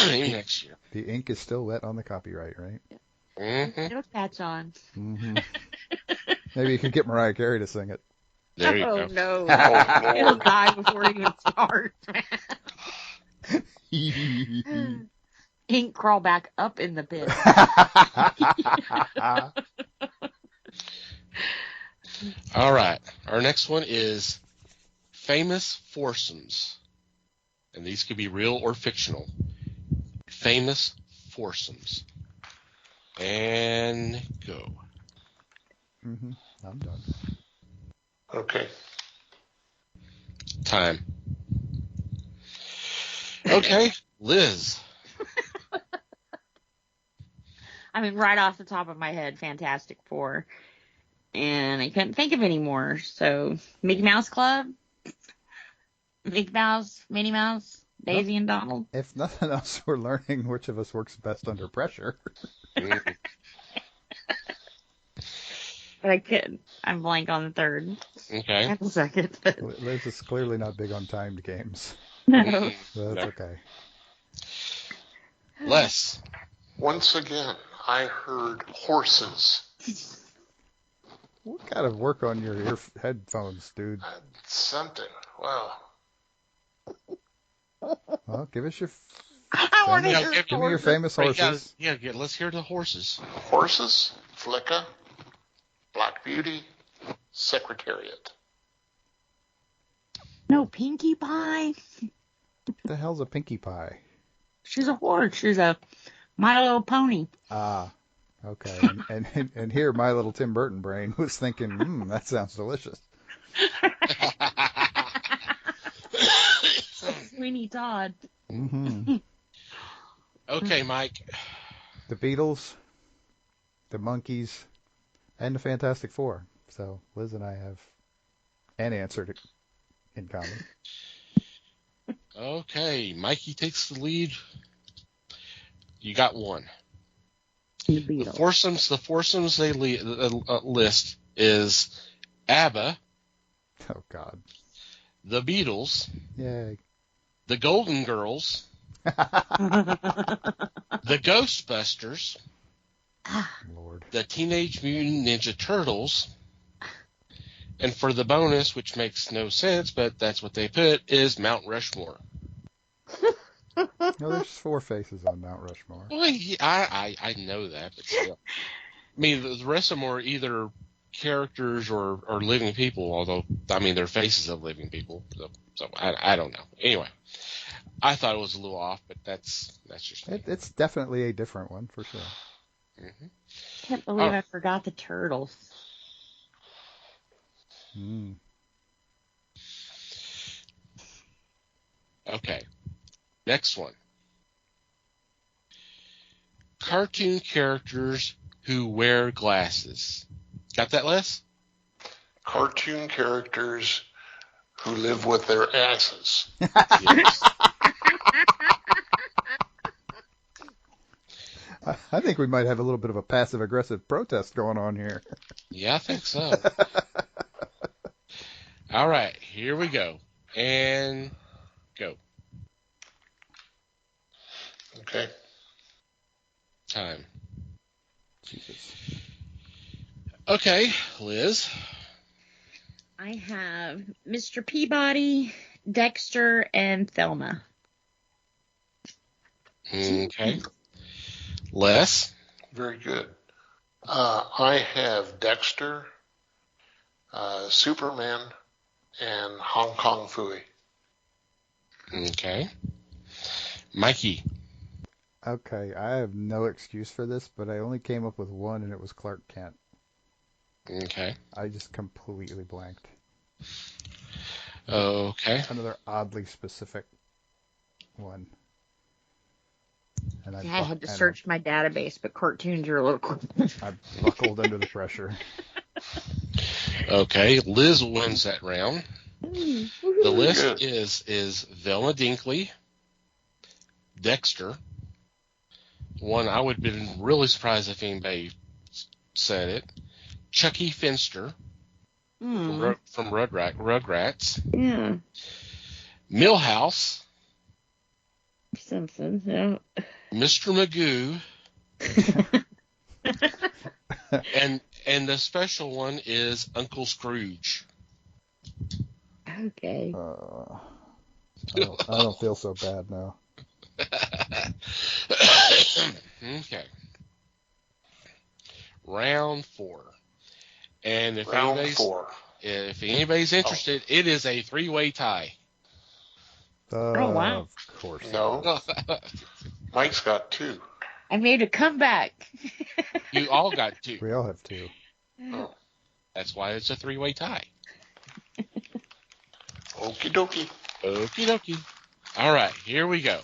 Maybe next year. The ink is still wet on the copyright, right? Mm-hmm. No patch on. Mm-hmm. Maybe you could get Mariah Carey to sing it. There you Oh, go. no. Oh, It'll Lord. die before it even starts. Ink crawl back up in the pit. All right. Our next one is famous foursomes. And these could be real or fictional. Famous foursomes. And go. Mm-hmm. I'm done. Okay. Time. Okay, Liz. I mean, right off the top of my head, Fantastic Four. And I couldn't think of any more. So, Mickey Mouse Club, Mickey Mouse, Minnie Mouse, Daisy and Donald. If nothing else, we're learning which of us works best under pressure. But I couldn't. I'm blank on the third. Okay. And the second. But Liz is clearly not big on timed games. no. So that's No. okay. Les. Once again, I heard horses. What kind of work on your headphones, dude? Something. Wow. Well, give us your I want to famous, hear give me your horses. famous Right, horses. yeah, let's hear the horses. Horses, Flicka, Black Beauty, Secretariat. No, Pinkie Pie. What the hell's a Pinkie Pie? She's a horse. She's a My Little Pony. Ah, okay. And here, my little Tim Burton brain was thinking, that sounds delicious. Sweeney Todd. Mm-hmm. Okay, Mike. The Beatles, the Monkees, and the Fantastic Four. So Liz and I have an answer in common. Okay, Mikey takes the lead. You got one. The The Beatles. foursomes they list is ABBA, Oh, God. the Beatles, Yay. the Golden Girls, the Ghostbusters, Lord. the Teenage Mutant Ninja Turtles, and for the bonus, which makes no sense, but that's what they put, is Mount Rushmore. No, there's 4 faces on Mount Rushmore. Well, yeah, I know that, but still. I mean, the rest of them are either characters or living people, although, I mean, they're faces of living people. So I don't know. Anyway, I thought it was a little off, but that's just me. It's definitely a different one, for sure. Mm-hmm. Can't believe Oh. I forgot the turtles. Mm. Okay. Next one. Cartoon characters who wear glasses. Got that, Les? Cartoon characters who live with their asses. Yes. I think we might have a little bit of a passive-aggressive protest going on here. Yeah, I think so. All right, here we go. And go. Okay. Time. Jesus. Okay, Liz. I have Mr. Peabody, Dexter, and Thelma. Okay. Les. Very good. I have Dexter, Superman, and Hong Kong Phooey. Okay. Mikey. Okay, I have no excuse for this, but I only came up with one, and it was Clark Kent. Okay. I just completely blanked. Okay. Another oddly specific one. And I had to search my database, but cartoons are a little cool. I buckled under the pressure. Okay. Liz wins that round. The list Good. is Velma Dinkley, Dexter. One I would have been really surprised if anybody said it. Chucky Finster from Rugrats. Yeah. Millhouse. Simpsons, yeah. Mr. Magoo. and the special one is Uncle Scrooge. Okay. I don't feel so bad now. Okay. Round 4. And if Round 4. anybody's interested, it is a 3-way tie. Oh, wow. Of course. No, Mike's got 2. I made a comeback. You all got 2. We all have 2. Oh, That's why it's a 3-way tie. okie dokie. Okie dokie. All right, here we go.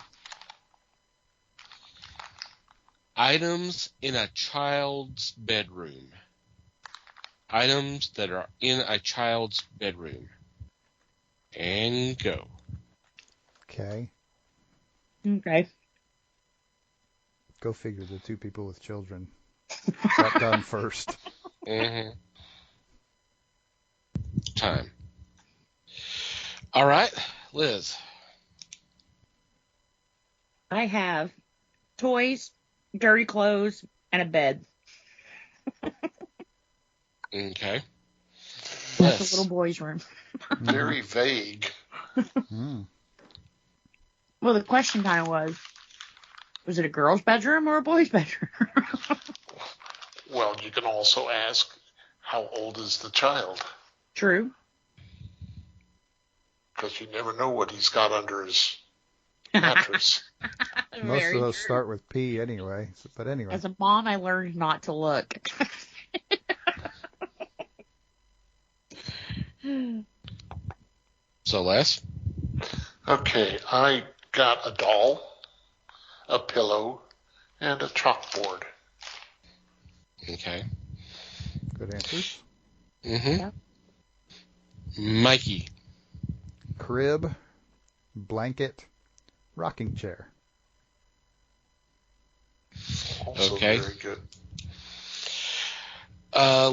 Items in a child's bedroom. Items that are in a child's bedroom. And go. Okay. Okay. Go figure, the 2 people with children. Shotgun first. Mm-hmm. Time. All right, Liz. I have toys, dirty clothes, and a bed. Okay. That's Les. a little boy's room. Very vague. Mm. Well, the question kind of was it a girl's bedroom or a boy's bedroom? Well, you can also ask, how old is the child? True. Because you never know what he's got under his mattress. Most Very of those true. start with P anyway. But anyway. As a mom, I learned not to look. So, Les. Okay, I got a doll, a pillow, and a chalkboard. Okay. Good answers. Mm-hmm. Yep. Mikey. Crib, blanket, rocking chair. Also Okay. very good.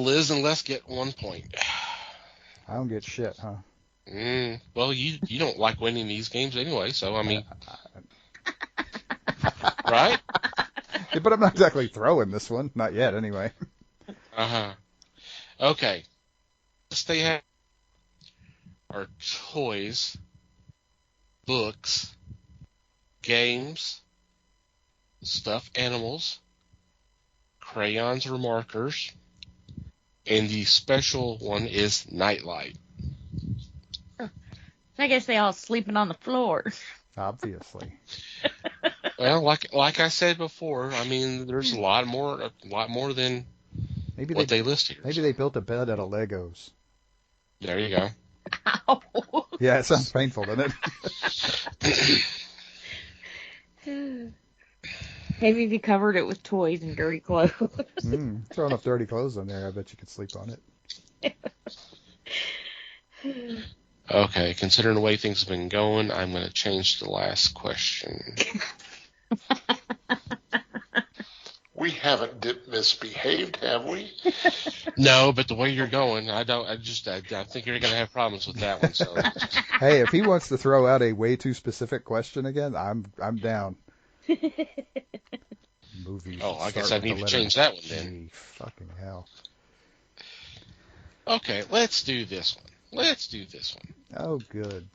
Liz and Les get 1 point. I don't get shit, huh? Well, you don't like winning these games anyway, so I mean, right? Yeah, but I'm not exactly throwing this one. Not yet, anyway. Uh-huh. Okay. They have are toys, books, games, stuffed animals, crayons or markers, and the special one is nightlight. I guess they all sleeping on the floor. Obviously. Well, like I said before, I mean, there's a lot more than Maybe what they list here. Maybe they built a bed out of Legos. There you go. Ow. Yeah, it sounds painful, doesn't it? Maybe if you covered it with toys and dirty clothes. Throw enough dirty clothes on there, I bet you could sleep on it. Okay, considering the way things have been going, I'm going to change the last question. We haven't misbehaved, have we? No, but the way you're going, I think you're going to have problems with that one. So, Hey, if he wants to throw out a way too specific question again, I'm down. Movies. oh, I guess start I with need the to letter change that one then. G. Fucking hell. Okay, let's do this one. Oh, good.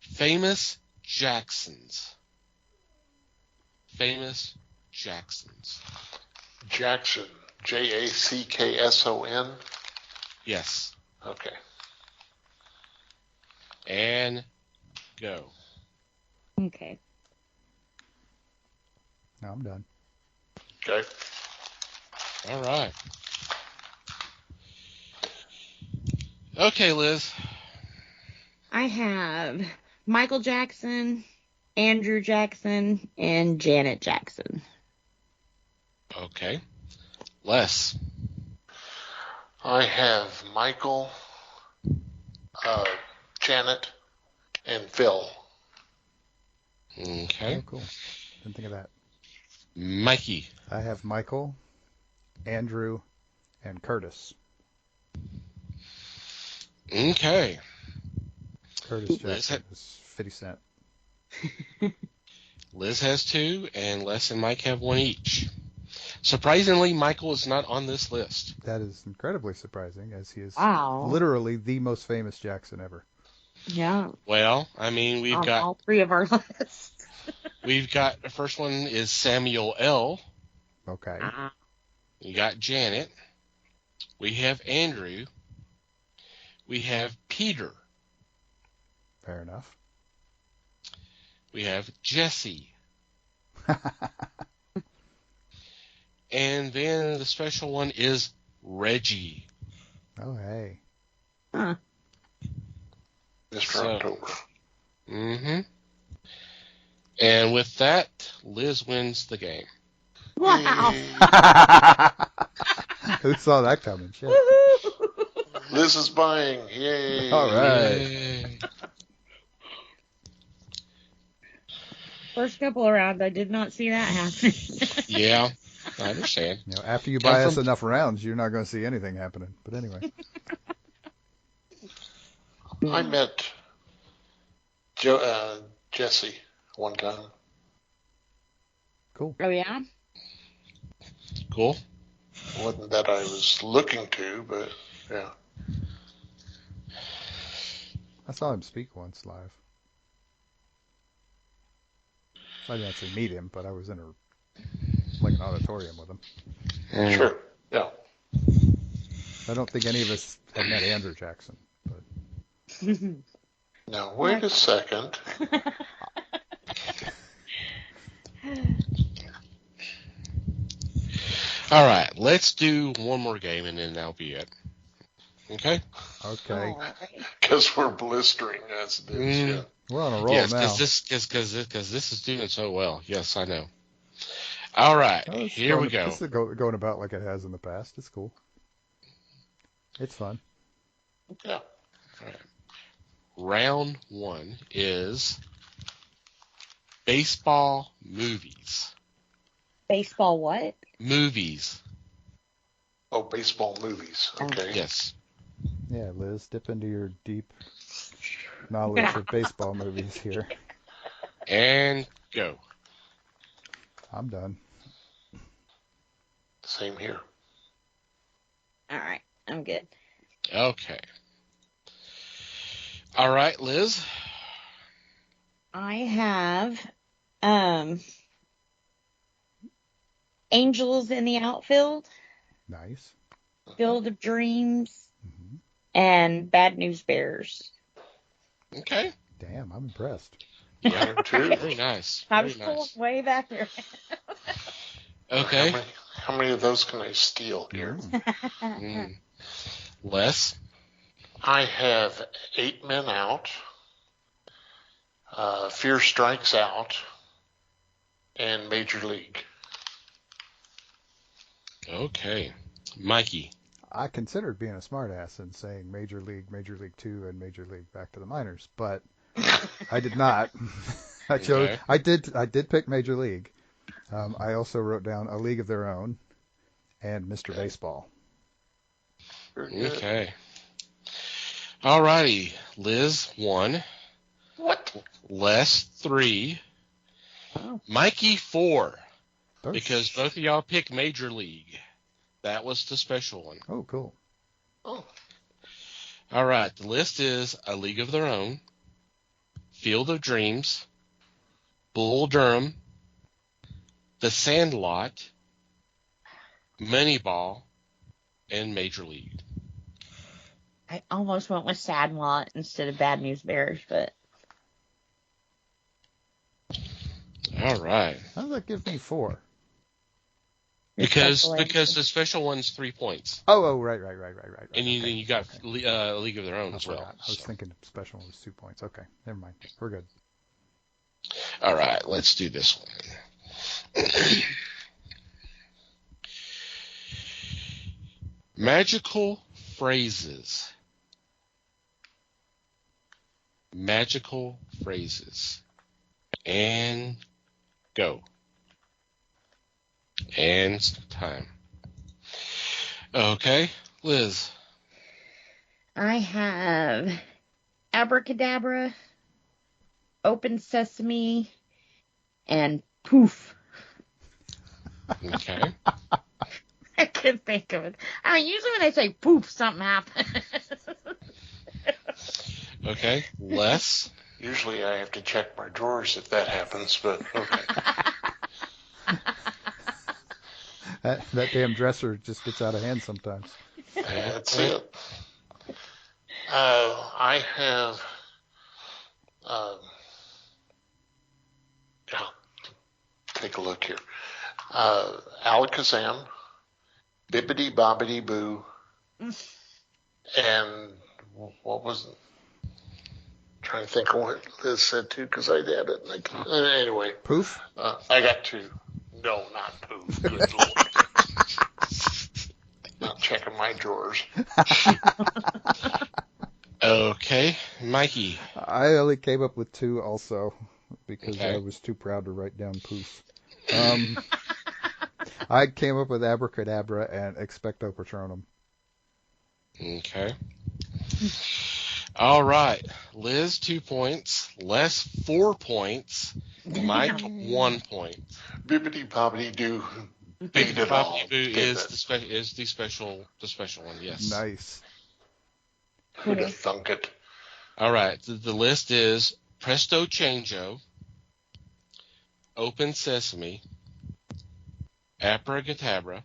Famous Jacksons. Jackson. Jackson. Yes. Okay. And go. Okay. No, I'm done. Okay. All right. Okay, Liz. I have Michael Jackson, Andrew Jackson, and Janet Jackson. Okay. Les. I have Michael, Janet, and Phil. Okay. Oh, cool. Didn't think of that. Mikey. I have Michael, Andrew, and Curtis. Okay. Curtis Liz Jackson is 50 Cent. Liz has 2, and Les and Mike have 1 each. Surprisingly, Michael is not on this list. That is incredibly surprising, as he is Wow. literally the most famous Jackson ever. Yeah. Well, I mean, we've On got all 3 of our lists. the first one is Samuel L. Okay. You got Janet. We have Andrew. We have Peter. Fair enough. We have Jesse. And then the special one is Reggie. Oh, hey. Huh. Mr. October. Mm-hmm. And with that, Liz wins the game. Wow. Who saw that coming? Shit. Liz is buying. Yay. All right. Yay. First couple of rounds, I did not see that happen. Yeah. I understand. After you buy us enough rounds, you're not going to see anything happening. But anyway. I met Jesse one time. Cool. Oh, yeah? Cool. Wasn't that I was looking to, but yeah. I saw him speak once live. So I didn't actually meet him, but I was in an auditorium with him. Sure. Yeah. I don't think any of us had met Andrew Jackson, but Now wait a second. All right, let's do one more game, and then that'll be it. Okay? okay. Because we're blistering as it is. Yeah. We're on a roll Yes, now. because this is doing so well. Yes, I know. All right, here we go. This is going about like it has in the past. It's cool. It's fun. Yeah. All right. Round 1 is baseball movies. Baseball what? Movies. Oh, baseball movies. Okay. Yes. Yeah, Liz, dip into your deep knowledge of baseball movies here. And go. I'm done. Same here. All right, I'm good. Okay. All right, Liz. I have Angels in the Outfield, Nice. Field of Dreams, Mm-hmm. and Bad News Bears. Okay. Damn, I'm impressed. Yeah, too. very nice. I Very was pulling nice. way back there. Okay. How many of those can I steal here? Les? I have 8 Men Out, Fear Strikes Out, and Major League. Okay. Mikey? I considered being a smartass and saying Major League 2, and Major League Back to the Minors, but I did not. I chose. Okay. I did pick Major League. I also wrote down A League of Their Own and Mr. Baseball. Very good. Okay. All righty. Liz, 1. What? Les, 3. Oh. Mikey, 4. Oh, Because both of y'all picked Major League. That was the special one. Oh, cool. Oh. All right. The list is A League of Their Own, Field of Dreams, Bull Durham, The Sandlot, Moneyball, and Major League. I almost went with Sandlot instead of Bad News Bears, but All right. How does that give me 4? Because Special the special one's 3 points. Oh, right. And you, Okay. you got Okay. A League of Their Own I as well. forgot. I was so. thinking special was 2 points. Okay, never mind. We're good. All right, let's do this one. Magical phrases. Magical phrases. And go. And time. Okay, Liz. I have Abracadabra, Open Sesame, and Poof. Okay. I couldn't think of it. Usually when I say poof, something happens. Okay, Les. Usually I have to check my drawers if that happens, but okay. That damn dresser just gets out of hand sometimes. That's it. I have, take a look here. Alakazam, Bibbidi Bobbidi Boo, and what was it? Trying to think of what Liz said too, because I had it. Anyway, Poof? I got 2. No, not Poof. Good Lord. Not checking my drawers. Okay, Mikey. I only came up with 2 also because Okay. I was too proud to write down Poof. I came up with abracadabra and expecto patronum. Okay. All right. Liz, 2 points. Les, 4 points. Mike, 1 point. Bibbidi bobbidi doo. Big Beat it all. Boo is Did the special one. Yes. Nice. Who'd have thunk it? All right. The list is Presto Changeo, Open Sesame, Abracadabra,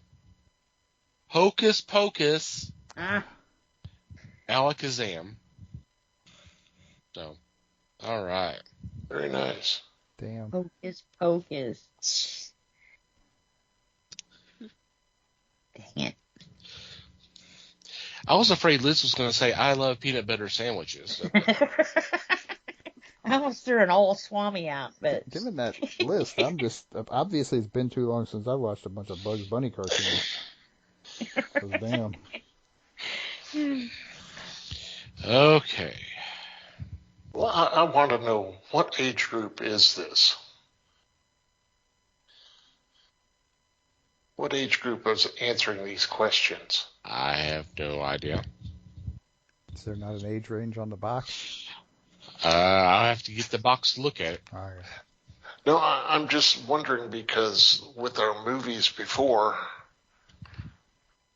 Hocus Pocus, Alakazam. So, all right. Very nice. Damn. Hocus Pocus. Dang it. I was afraid Liz was going to say, I love peanut butter sandwiches. I almost threw an old Swami out, but Given that list, I'm just obviously it's been too long since I watched a bunch of Bugs Bunny cartoons. 'Cause damn. Okay. Well, I want to know, what age group is this? What age group is answering these questions? I have no idea. Is there not an age range on the box? I'll have to get the box to look at it. All right. No, I'm just wondering because with our movies before,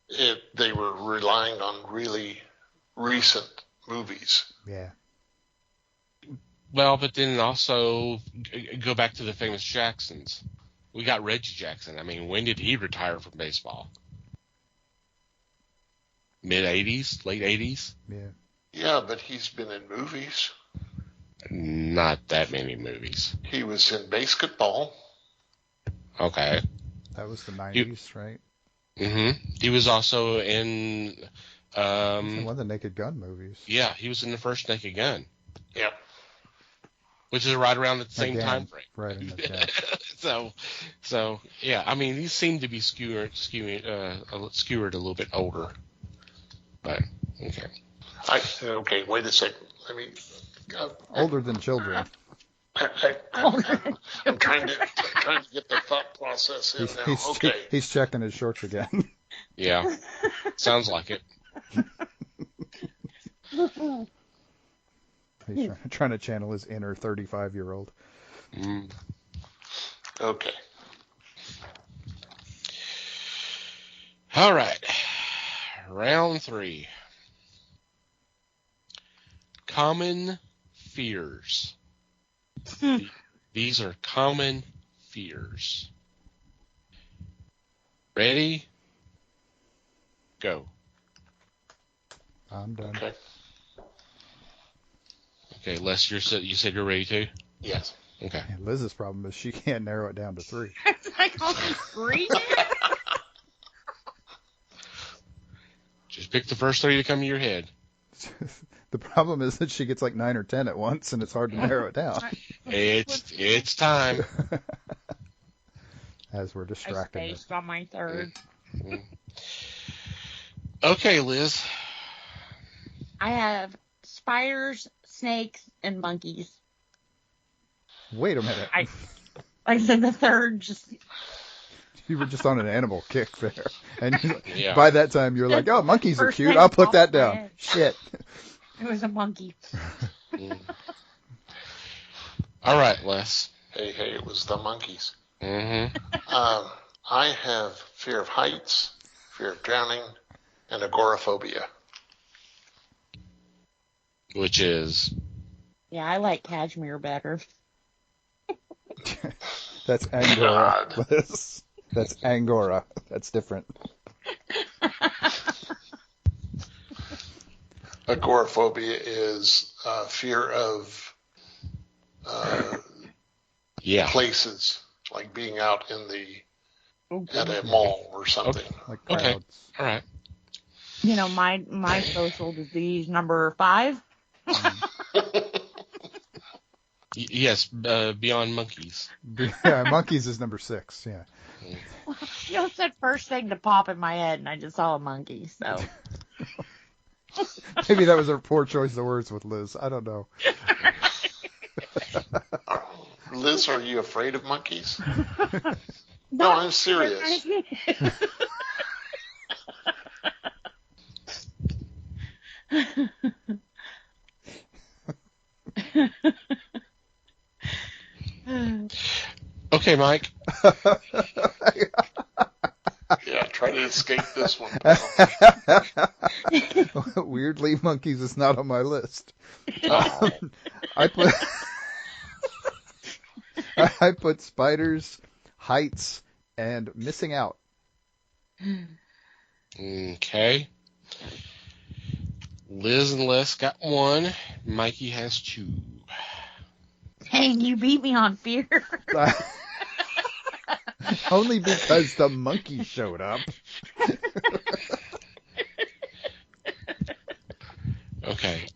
they were relying on really recent movies. Yeah. Well, but then also go back to the famous Jacksons. We got Reggie Jackson. I mean, when did he retire from baseball? Mid-'80s? Late 80s? Yeah. Yeah, but he's been in movies. Not that many movies. He was in Basketball. Okay. That was the 90s, right? Mm-hmm. He was also in... One of the Naked Gun movies. Yeah, he was in the first Naked Gun. Yep. Which is right around the same time frame. Right in the gap. So yeah, I mean, these seem to be skewered a little bit older. But okay. Okay, wait a second. Let me. Older than children. I'm trying to get the thought process in now. Okay. He's checking his shorts again. Yeah, sounds like it. He's trying to channel his inner 35-year-old. Mm. Okay. All right. Round 3. Common fears. These are common fears. Ready? Go. I'm done. Okay. Les, you said you're ready too? Yes. Okay. And Liz's problem is she can't narrow it down to 3. Like only 3? Just pick the first 3 to come to your head. The problem is that she gets like 9 or 10 at once, and it's hard to narrow it down. It's time. As we're distracting her. I spaced on my third. Okay, Liz. I have spiders, snakes, and monkeys. Wait a minute. I said the third. You were just on an animal kick there. And Yeah. by that time, you're like, oh, monkeys are First cute. thing I'll put that popped in my down. head. Shit. It was a monkey. All right, Les. Hey, it was the monkeys. Mm-hmm. I have fear of heights, fear of drowning, and agoraphobia. Which is? Yeah, I like cashmere better. That's Angora. Liz. That's Angora. That's different. Agoraphobia is fear of places, like being out at a mall or something. Like crowds. Okay. All right. You know, my social disease number 5. Yes, beyond monkeys. Yeah, monkeys is number 6. Yeah. You said first thing to pop in my head, and I just saw a monkey. So Maybe that was a poor choice of words with Liz. I don't know. Liz, are you afraid of monkeys? No, I'm serious. Okay, Mike. Yeah, try to escape this one. Weirdly, monkeys is not on my list. Oh. I put I put spiders, heights, and missing out. Okay. Liz and Les got one. Mikey has two. Dang, you beat me on fear. Only because the monkey showed up. Okay.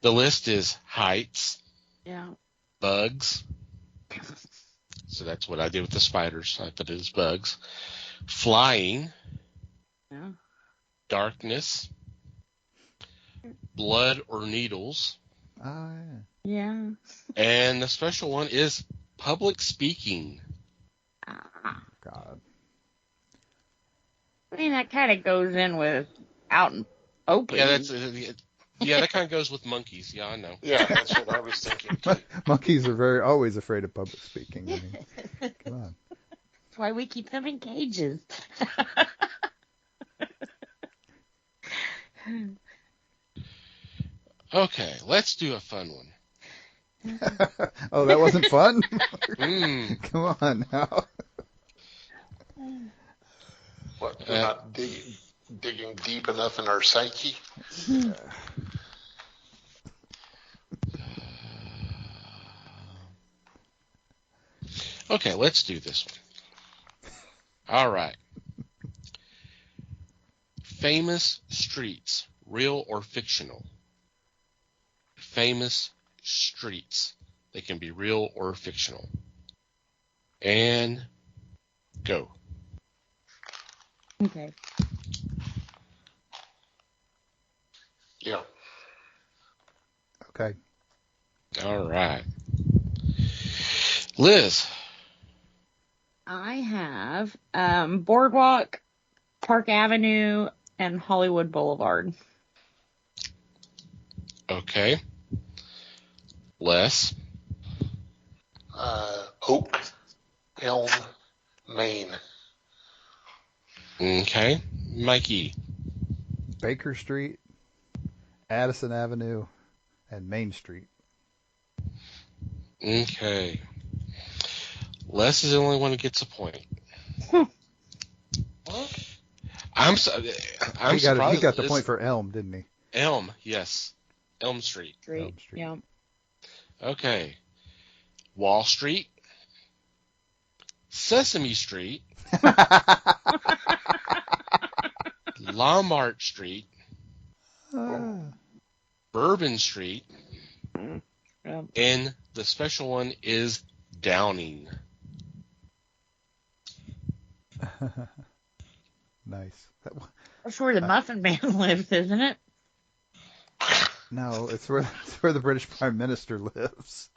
The list is heights, Yeah. bugs. So that's what I did with the spiders. I put it as bugs. Flying, Yeah. darkness, blood or needles. Yeah. Yeah. And the special one is public speaking. God. I mean, that kind of goes in with out and open. Yeah, that kind of goes with monkeys. Yeah, I know. Yeah, that's what I was thinking too. Monkeys are always afraid of public speaking. I mean, come on. That's why we keep them in cages. Okay, let's do a fun one. Oh, that wasn't fun? Come on now. What, we're not digging deep enough in our psyche? Okay, let's do this one. All right. Famous streets, real or fictional? Famous streets. They can be real or fictional. And go. Okay. Yeah. Okay. All right. Liz. I have Boardwalk, Park Avenue, and Hollywood Boulevard. Okay. Les. Oak, Elm, Maine. Okay. Mikey. Baker Street, Addison Avenue, and Main Street. Okay. Les is the only one who gets a point. I'm surprised. He got the point for Elm, didn't he? Elm, yes. Elm Street. Elm Street. Yeah. Okay. Wall Street. Sesame Street. Lombard Street. Bourbon Street. Yeah. And the special one is Downing. Nice. That's where the Muffin Man lives, isn't it? No, it's where the British Prime Minister lives.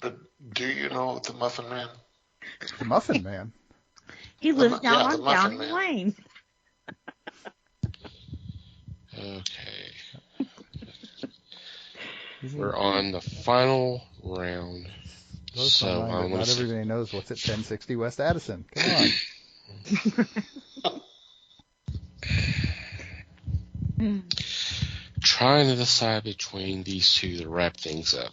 But do you know the Muffin Man? The Muffin Man. He lives the down on Muffin Downing Man. Lane. Okay. We're on the final round. So I'm not everybody knows what's at 1060 West Addison. Come on. Trying to decide between these two to wrap things up.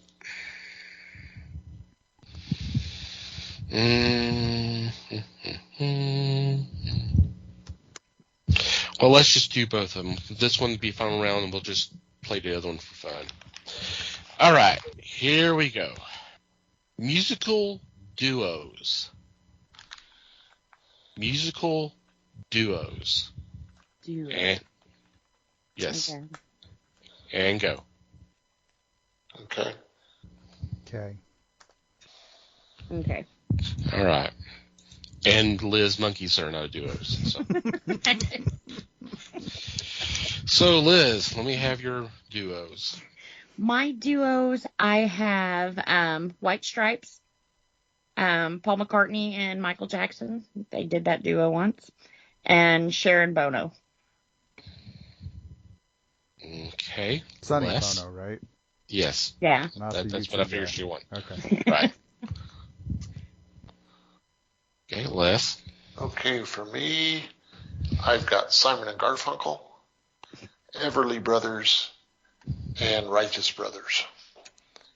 Well, let's just do both of them. This one will be final round, and we'll just play the other one for fun. All right, here we go. Musical duos. Musical duos. And yes. Okay. And go. Okay. Okay. Okay. All right. And Liz, monkeys are not duos. So. So, Liz, let me have your duos. My duos, I have White Stripes Paul McCartney and Michael Jackson. They did that duo once. And Sharon Bono. Okay. Sonny Les? Bono, right? Yes. Yeah. Not the That's YouTube what I figured guy. she won. Okay. Right. Okay, Les. Okay, for me, I've got Simon and Garfunkel, Everly Brothers, and Righteous Brothers,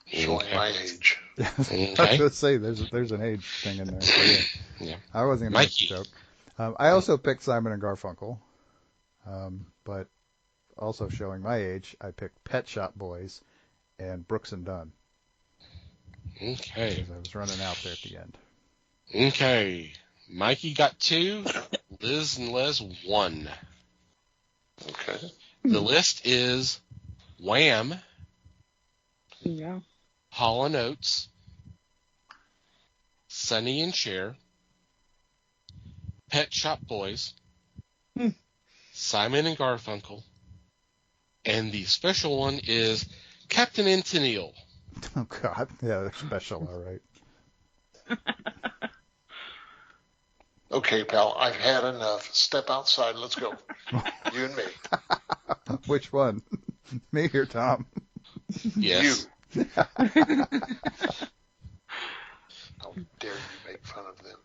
showing Okay. my age. I was Okay. going to say, there's an age thing in there. So yeah. Yeah. I wasn't going to make the Mikey. joke. I also picked Simon and Garfunkel, but also showing my age, I picked Pet Shop Boys and Brooks and Dunn Okay. because I was running out there at the end. Okay. Mikey got 2. Liz and Les 1. Okay. The list is Wham, Yeah. Hall & Oates, Sonny and Cher, Pet Shop Boys, Simon and Garfunkel, and the special one is Captain and Tennille. Oh, God. Yeah, they're special, all right. Okay, pal, I've had enough. Step outside. Let's go. You and me. Which one? Me or Tom? Yes. You. How dare you make fun of them?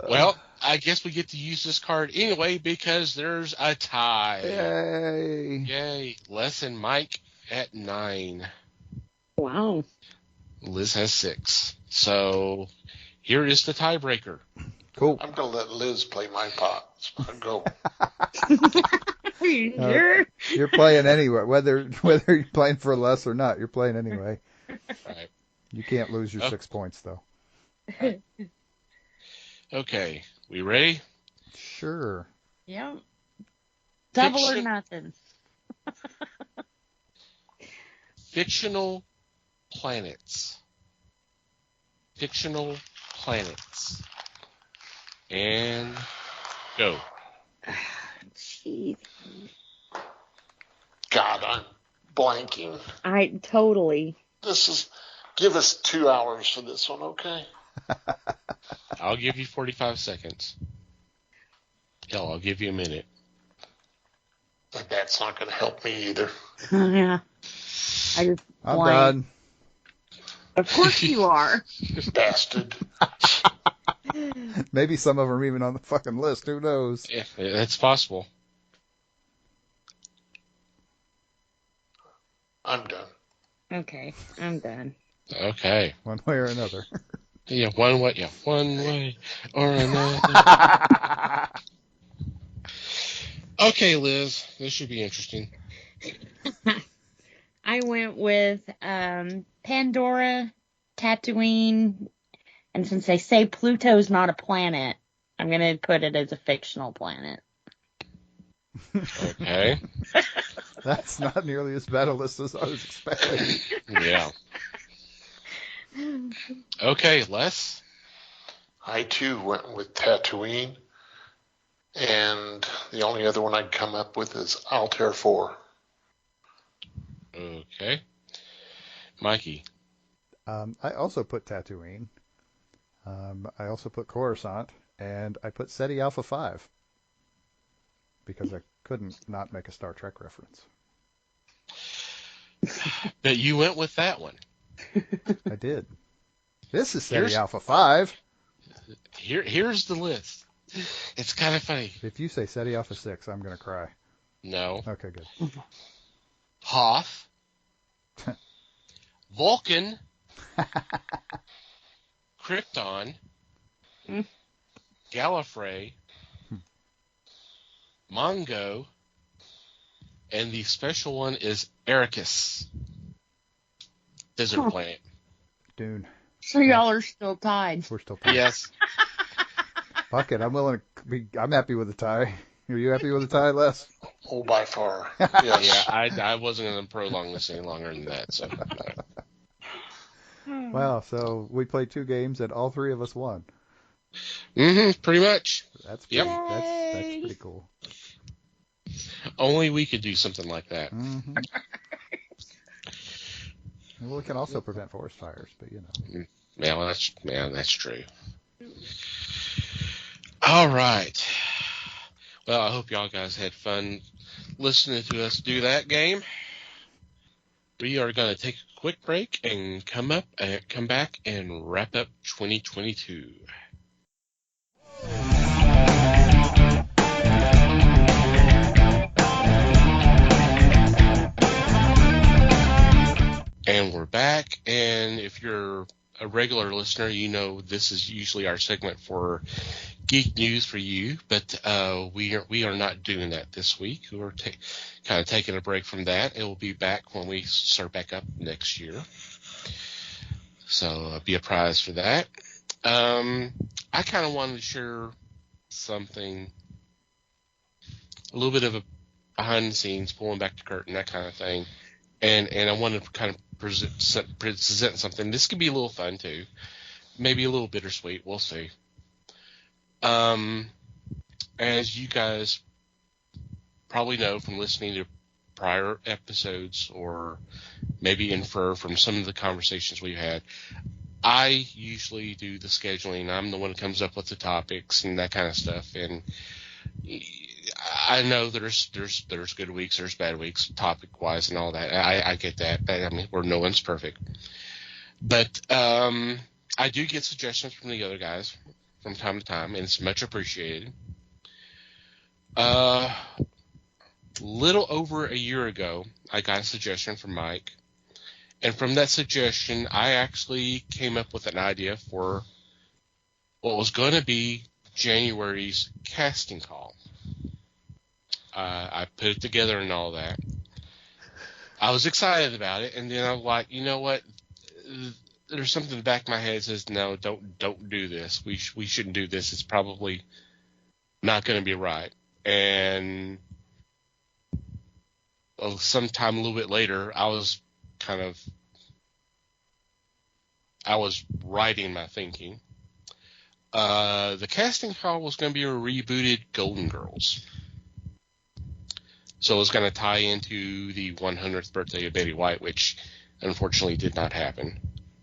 Well, I guess we get to use this card anyway because there's a tie. Yay. Yay. Les and Mike at 9. Wow. Liz has 6. So here is the tiebreaker. Cool. I'm going to let Liz play my pot. Go. Sure. You're playing anyway. Whether you're playing for less or not, you're playing anyway. Right. You can't lose your Okay. 6 points, though. Okay. We ready? Sure. Yep. Double or Fiction- nothing. Fictional planets. Fictional planets. And go. Jeez. God, I'm blanking. I totally. Give us 2 hours for this one, okay? I'll give you 45 seconds. Hell, I'll give you a minute. But that's not going to help me either. Yeah. I just I'm blank. done. Of course you are. Bastard. Maybe some of them are even on the fucking list. Who knows? Yeah, it's possible. I'm done. Okay, I'm done. Okay. One way or another. Yeah, one way or another. Okay, Liz, this should be interesting. I went with Pandora, Tatooine, and since they say Pluto's not a planet, I'm going to put it as a fictional planet. Okay. That's not nearly as bad a list as I was expecting. Yeah. Okay, Les. I, too, went with Tatooine. And the only other one I'd come up with is Altair 4. Okay. Mikey. I also put Tatooine. I also put Coruscant. And I put SETI Alpha 5. Because I couldn't not make a Star Trek reference. But you went with that one. I did. This is SETI Here's- Alpha 5. Here's the list. It's kind of funny. If you say SETI Alpha 6, I'm going to cry. No. Okay, good. Hoth. Vulcan. Krypton. Gallifrey. Mongo. And the special one is Ericus. Desert planet. Dune. So y'all are still tied. We're still tied. Yes. Fuck it. I'm willing to be. I'm happy with the tie. Are you happy with the tie, Les? Oh, by far. Yes. Yeah, I wasn't going to prolong this any longer than that. So, Wow. So we played 2 games and all 3 of us won. pretty much. That's Yep. pretty, that's Yay. pretty cool. Only we could do something like that. Well, it can also prevent forest fires, but you know. That's true. All right. Well, I hope y'all guys had fun listening to us do that game. We are going to take a quick break and come back and wrap up 2022. And we're back, and if you're a regular listener, you know this is usually our segment for geek news for you, but we are not doing that this week. We're kind of taking a break from that. It will be back when we start back up next year. So be apprised for that. I kind of wanted to share something, a little bit of a behind the scenes, pulling back the curtain, that kind of thing. And I wanted to kind of present something. This could be a little fun too, maybe a little bittersweet. We'll see. As you guys probably know from listening to prior episodes, or maybe infer from some of the conversations we've had, I usually do the scheduling. I'm the one who comes up with the topics and that kind of stuff. And I know there's good weeks, there's bad weeks, topic wise and all that. I get that. I mean, no one's perfect. But I do get suggestions from the other guys from time to time, and it's much appreciated. Little over a year ago, I got a suggestion from Mike. And from that suggestion, I actually came up with an idea for what was going to be January's casting call. I put it together and all that. I was excited about it, and then I was like, you know what? There's something in the back of my head that says, no, don't do this. We shouldn't do this. It's probably not going to be right. And sometime a little bit later, I was writing my thinking. The casting call was going to be a rebooted Golden Girls. So it was going to tie into the 100th birthday of Betty White, which unfortunately did not happen.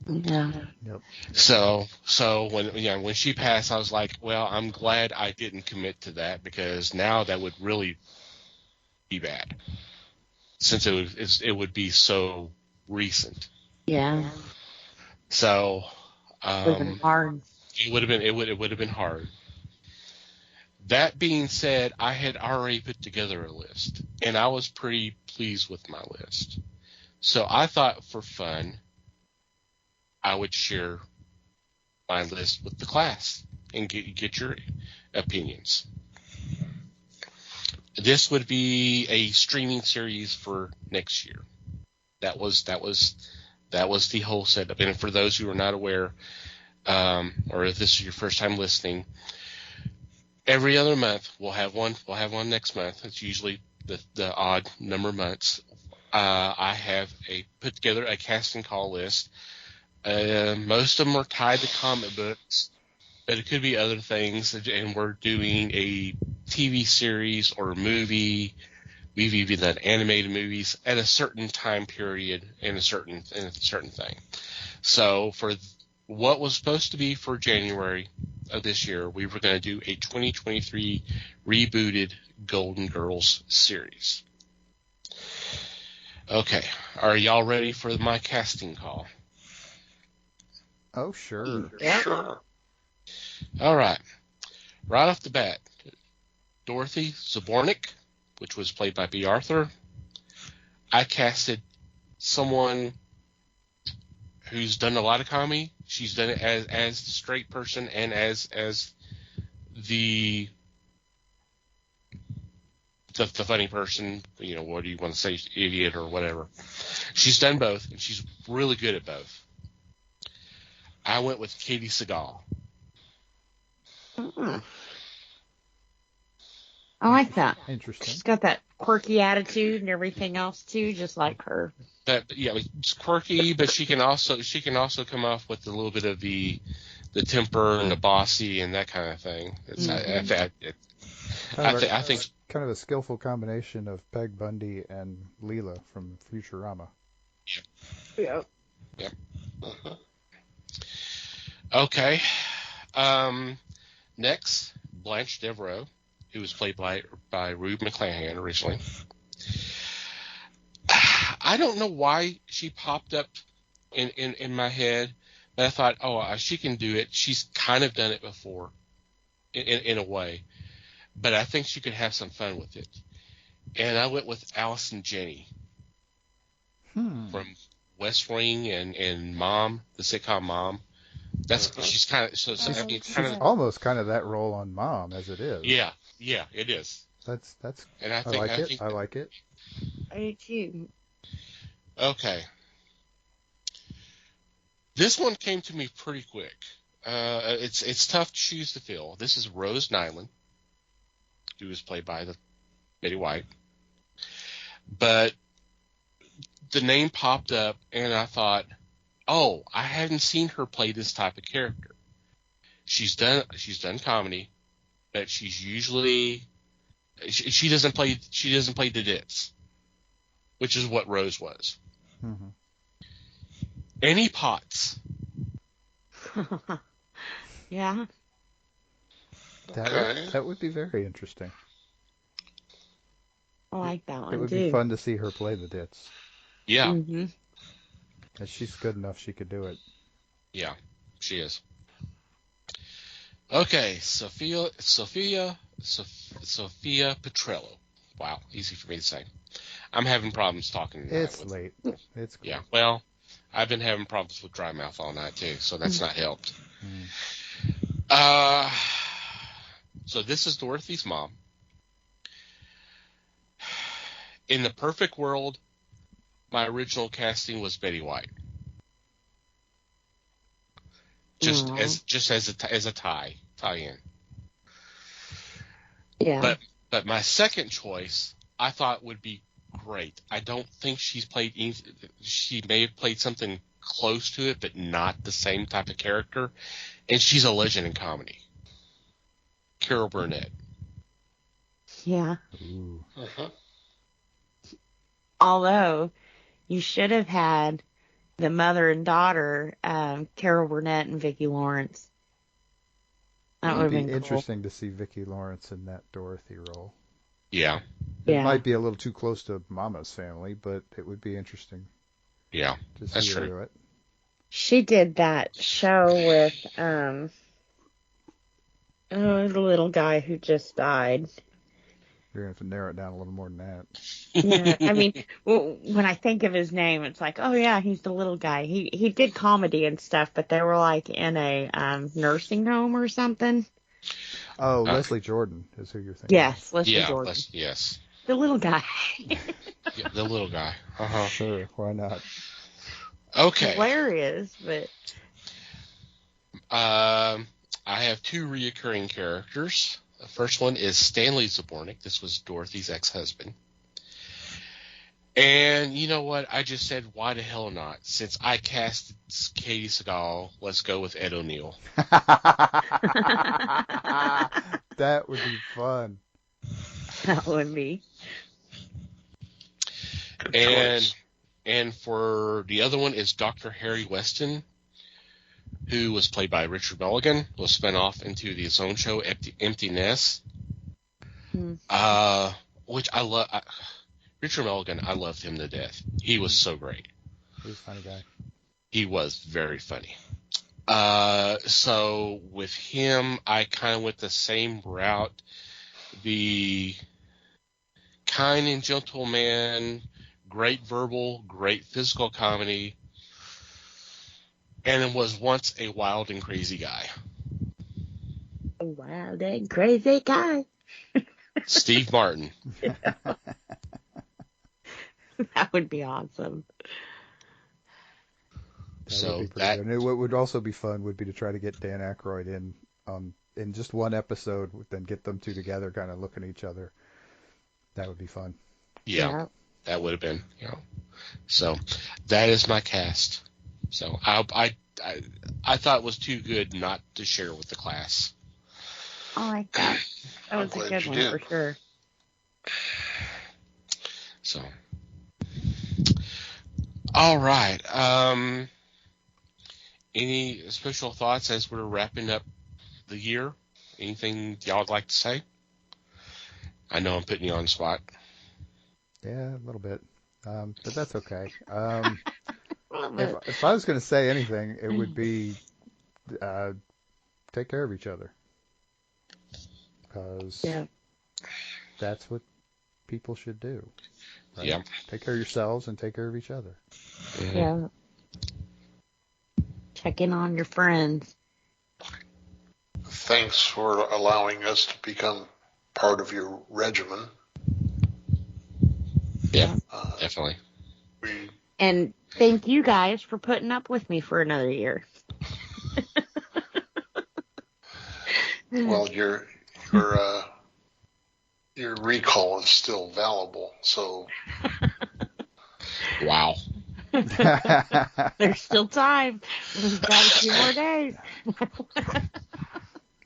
Yeah. Yep. So when she passed, I was like, well, I'm glad I didn't commit to that, because now that would really be bad, since it would be so recent. Yeah. So It would have been hard. it would have been hard. That being said, I had already put together a list, and I was pretty pleased with my list. So I thought, for fun, I would share my list with the class and get your opinions. This would be a streaming series for next year. That was the whole setup. And for those who are not aware, or if this is your first time listening, every other month we'll have one. We'll have one next month. It's usually the odd number of months. I have put together a casting call list. Most of them are tied to comic books, but it could be other things. And we're doing a TV series or a movie. We've even done animated movies at a certain time period in a certain thing. So for what was supposed to be for January of this year, we were going to do a 2023 rebooted Golden Girls series. Okay, are y'all ready for my casting call? Oh, sure. Yeah. Sure. All right. Right off the bat, Dorothy Zbornik, which was played by B. Arthur. I casted someone who's done a lot of comedy. She's done it as the straight person and as the funny person. You know, what do you want to say, idiot or whatever. She's done both, and she's really good at both. I went with Katie Seagal. I like that. Interesting. She's got that quirky attitude and everything else too, just like her. It's quirky, but she can also come off with a little bit of the temper and the bossy and that kind of thing. I think kind of a skillful combination of Peg Bundy and Leela from Futurama. Yeah. Yeah. Uh-huh. Okay. Next, Blanche Devereaux, who was played by Rue McClanahan originally. I don't know why she popped up in my head, but I thought, she can do it. She's kind of done it before, in a way, but I think she could have some fun with it. And I went with Allison Janney from West Wing and Mom, the sitcom Mom. She's kind of She's almost kind of that role on Mom as it is. Yeah, it is. That's and I like it. I like it. I do too. Okay. This one came to me pretty quick. It's tough to choose to fill. This is Rose Nyland, who was played by Betty White. But the name popped up, and I thought, I hadn't seen her play this type of character. She's done comedy, but she's usually she doesn't play the ditz, which is what Rose was. Mm-hmm. Annie Potts. Yeah. That would be very interesting. I like that one, It would too. be fun to see her play the ditz. Yeah. Mm-hmm. And she's good enough she could do it. Yeah, she is. Okay, Sophia Petrello. Wow, easy for me to say. I'm having problems talking tonight. It's late. It's cool. Yeah, well, I've been having problems with dry mouth all night, too, so that's not helped. So this is Dorothy's mom. In the perfect world, my original casting was Betty White. Just as a tie-in. Yeah. But my second choice I thought would be great. I don't think she's played anything. She may have played something close to it, but not the same type of character. And she's a legend in comedy. Carol Burnett. Yeah. Ooh. Although you should have had the mother and daughter, Carol Burnett and Vicki Lawrence. That would have been interesting to see Vicki Lawrence in that Dorothy role. Yeah. It might be a little too close to Mama's Family, but it would be interesting. Yeah, to see her do it. She did that show with the little guy who just died. You're going to have to narrow it down a little more than that. Yeah, I mean, when I think of his name, it's like, oh yeah, he's the little guy. He did comedy and stuff, but they were like in a nursing home or something. Oh, Leslie Jordan is who you're thinking. Yes, Leslie Jordan. Yes. The little guy. Yeah, the little guy. Sure, why not? Okay. Hilarious, but. I have two reoccurring characters. The first one is Stanley Zabornik. This was Dorothy's ex-husband. And you know what? I just said, why the hell not? Since I cast Katie Seagal, let's go with Ed O'Neill. That would be fun. That would be. And for the other one is Dr. Harry Weston, who was played by Richard Mulligan, was spun off into his own show, Empty Nest, which I love. Richard Mulligan, I loved him to death. He was so great. He was a funny guy. He was very funny. So with him, I kind of went the same route. The kind and gentle man, great verbal, great physical comedy, and it was once a wild and crazy guy. A wild and crazy guy. Steve Martin. That would be awesome. That would be pretty good. And what would also be fun would be to try to get Dan Aykroyd in just one episode, then get them two together, kind of looking at each other. That would be fun. Yeah. That would have been. So that is my cast. So I thought it was too good not to share with the class. I like that. That was a good one for sure. So, all right. any special thoughts as we're wrapping up the year? Anything y'all would like to say? I know I'm putting you on the spot. Yeah, a little bit, but that's okay. If I was going to say anything, it would be take care of each other, because that's what people should do. Right? Yeah. Take care of yourselves and take care of each other. Mm-hmm. Yeah. Check in on your friends. Thanks for allowing us to become part of your regimen. Yeah, definitely. And thank you guys for putting up with me for another year. Well, your recall is still valuable, so. Wow. There's still time. We've got a few more days.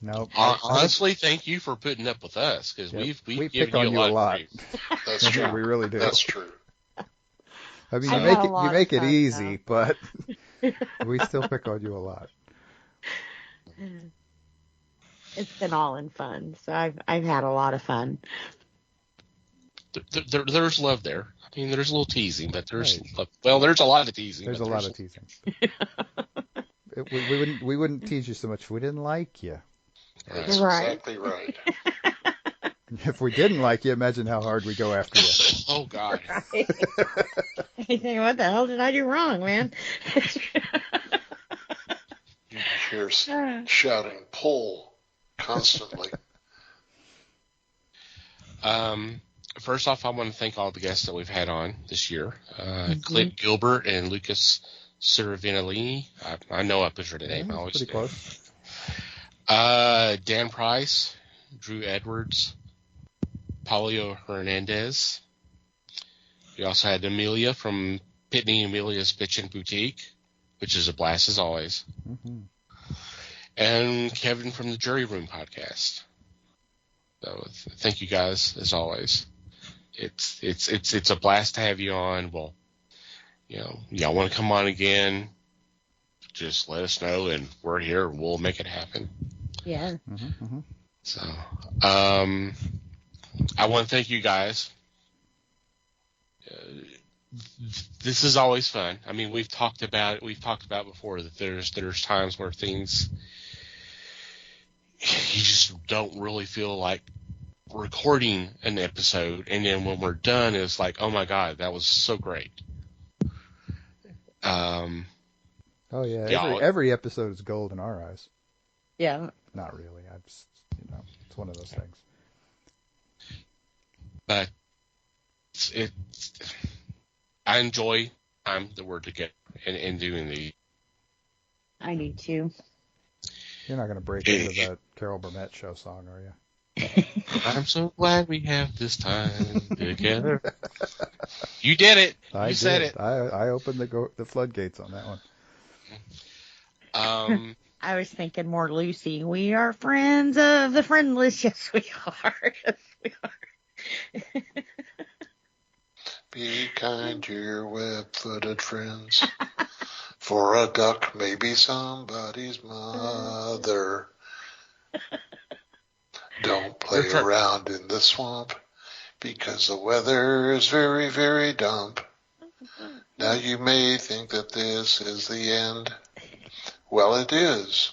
Nope. Honestly, thank you for putting up with us, because we've given you a lot. That's true. We really do. That's true. I mean, you make it easy, but we still pick on you a lot. It's been all in fun, so I've had a lot of fun. There's love there. I mean, there's a little teasing, but there's there's a lot of teasing. There's a lot of teasing. We wouldn't tease you so much if we didn't like you. That's exactly right. If we didn't like you, imagine how hard we go after you. Oh, God. Right. I think, what the hell did I do wrong, man? You hear shouting, pull, constantly. First off, I want to thank all the guests that we've had on this year. Clint Gilbert and Lucas Cervinolini. I know I butchered the name. I always pretty close. Dan Price, Drew Edwards, Paulio Hernandez. We also had Amelia from Pitney Amelia's Bitchin' Boutique, which is a blast as always. Mm-hmm. And Kevin from the Jury Room podcast. So thank you guys as always. It's a blast to have you on. Well, y'all want to come on again, just let us know, and we're here. We'll make it happen. Yeah. Mm-hmm, mm-hmm. So, I want to thank you guys. This is always fun. I mean, we've talked about before that there's times where things you just don't really feel like recording an episode, and then when we're done, it's like, oh my God, that was so great. Oh yeah, every episode is gold in our eyes. Yeah. Not really. It's one of those things. But I enjoy the word together and doing the. I do too. You're not going to break into that Carol Burnett show song, are you? I'm so glad we have this time together. You did it. You said it. I opened the floodgates on that one. I was thinking more Lucy. We are friends of the friendless. Yes, we are. Yes, we are. Be kind to your web-footed friends. For a duck may be somebody's mother. Don't play around in the swamp because the weather is very, very damp. Now you may think that this is the end. Well, it is.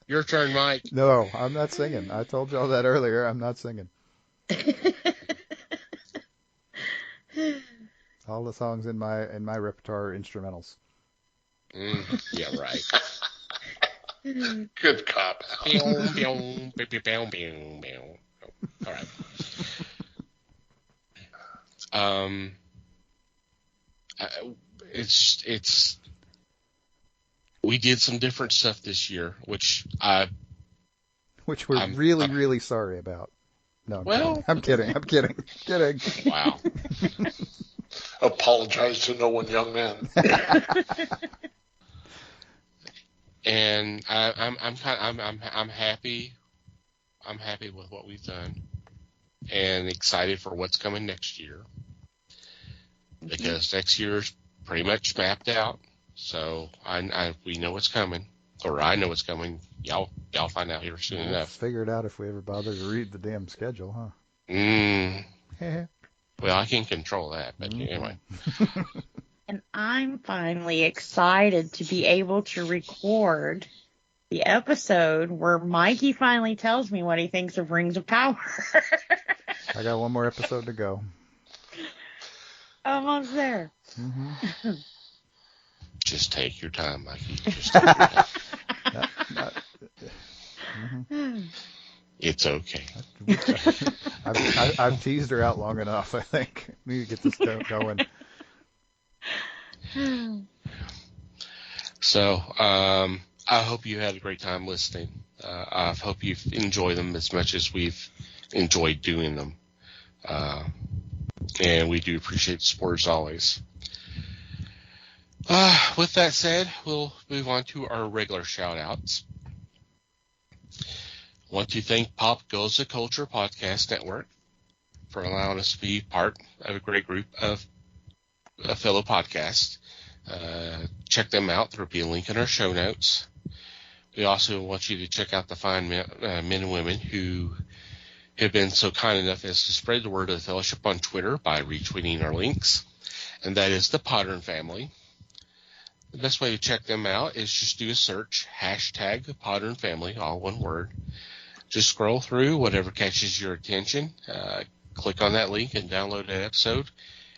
Your turn, Mike. No, I'm not singing. I told y'all that earlier. I'm not singing. All the songs in my repertoire are instrumentals. Yeah, right. Good cop. All right. It's we did some different stuff this year, which we're really sorry about. No, I'm kidding. Wow. Apologize to no one, young man. And I'm happy. I'm happy with what we've done, and excited for what's coming next year. because next year's pretty much mapped out. So we know what's coming, or I know what's coming. Y'all find out here soon enough. Figure it out if we ever bother to read the damn schedule, huh? Well, I can control that, but anyway. And I'm finally excited to be able to record the episode where Mikey finally tells me what he thinks of Rings of Power. I got one more episode to go. Almost there. Mm-hmm. Just take your time, Mikey. Just take your time. Mm-hmm. It's okay. I've teased her out long enough, I think. We need to get this going. So, I hope you had a great time listening. I hope you've enjoyed them as much as we've enjoyed doing them. And we do appreciate the support as always. With that said, we'll move on to our regular shout-outs. I want to thank Pop Goes the Culture Podcast Network for allowing us to be part of a great group of fellow podcasts. Check them out. There will be a link in our show notes. We also want you to check out the fine men and women who have been so kind enough as to spread the word of the fellowship on Twitter by retweeting our links, and that is the Pottern family. The best way to check them out is just do a search, hashtag Pottern family, all one word. Just scroll through whatever catches your attention. Click on that link and download that episode.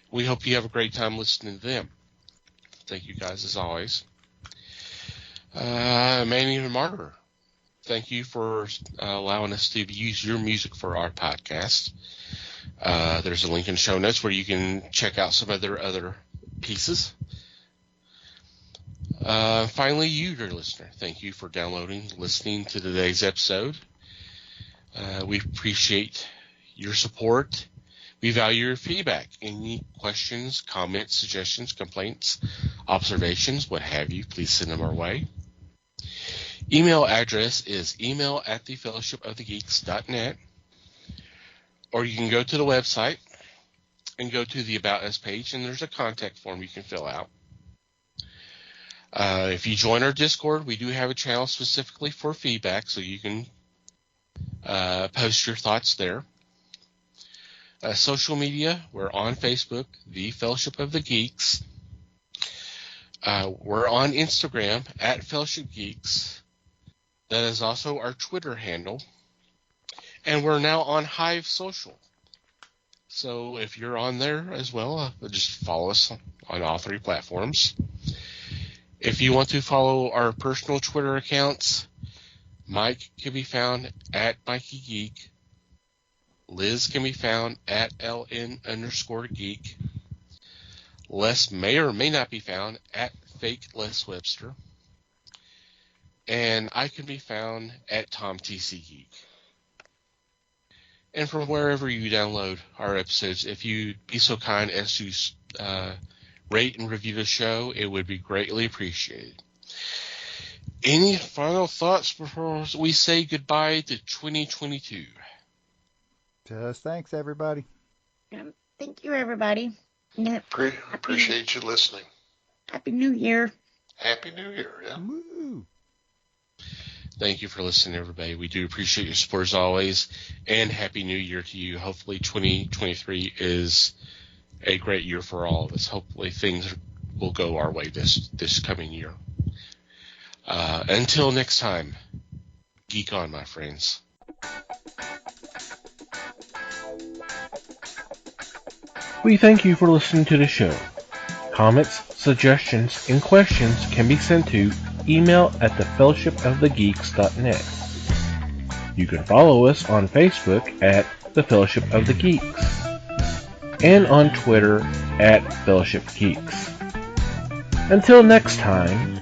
We hope you have a great time listening to them. Thank you guys as always. Manny and Martyr, thank you for allowing us to use your music for our podcast. There's a link in the show notes where you can check out some of their other pieces. Finally, you, dear listener, thank you for downloading, listening to today's episode. We appreciate your support. We value your feedback. Any questions, comments, suggestions, complaints, observations, what have you, please send them our way. Email address is email@thefellowshipofthegeeks.net, or you can go to the website and go to the About Us page, and there's a contact form you can fill out. If you join our Discord, we do have a channel specifically for feedback, so you can post your thoughts there. Social media, we're on Facebook, The Fellowship of the Geeks. We're on Instagram, @FellowshipGeeks. That is also our Twitter handle. And we're now on Hive Social. So if you're on there as well, just follow us on all three platforms. If you want to follow our personal Twitter accounts, Mike can be found @MikeyGeek. Liz can be found @LN_geek. Les may or may not be found @FakeLesWebster. And I can be found @TomTCGeek. And from wherever you download our episodes, if you'd be so kind as to rate and review the show, it would be greatly appreciated. Any final thoughts before we say goodbye to 2022? Just thanks, everybody. Thank you, everybody. Appreciate you listening. Happy New Year. Happy New Year, yeah. Woo. Thank you for listening, everybody. We do appreciate your support as always, and Happy New Year to you. Hopefully 2023 is a great year for all of us. Hopefully things will go our way this coming year. Until next time, geek on, my friends. We thank you for listening to the show. Comments, suggestions, and questions can be sent to email@thefellowshipofthegeeks.net. You can follow us on Facebook @The Fellowship of the Geeks and on Twitter @Fellowship Geeks. Until next time,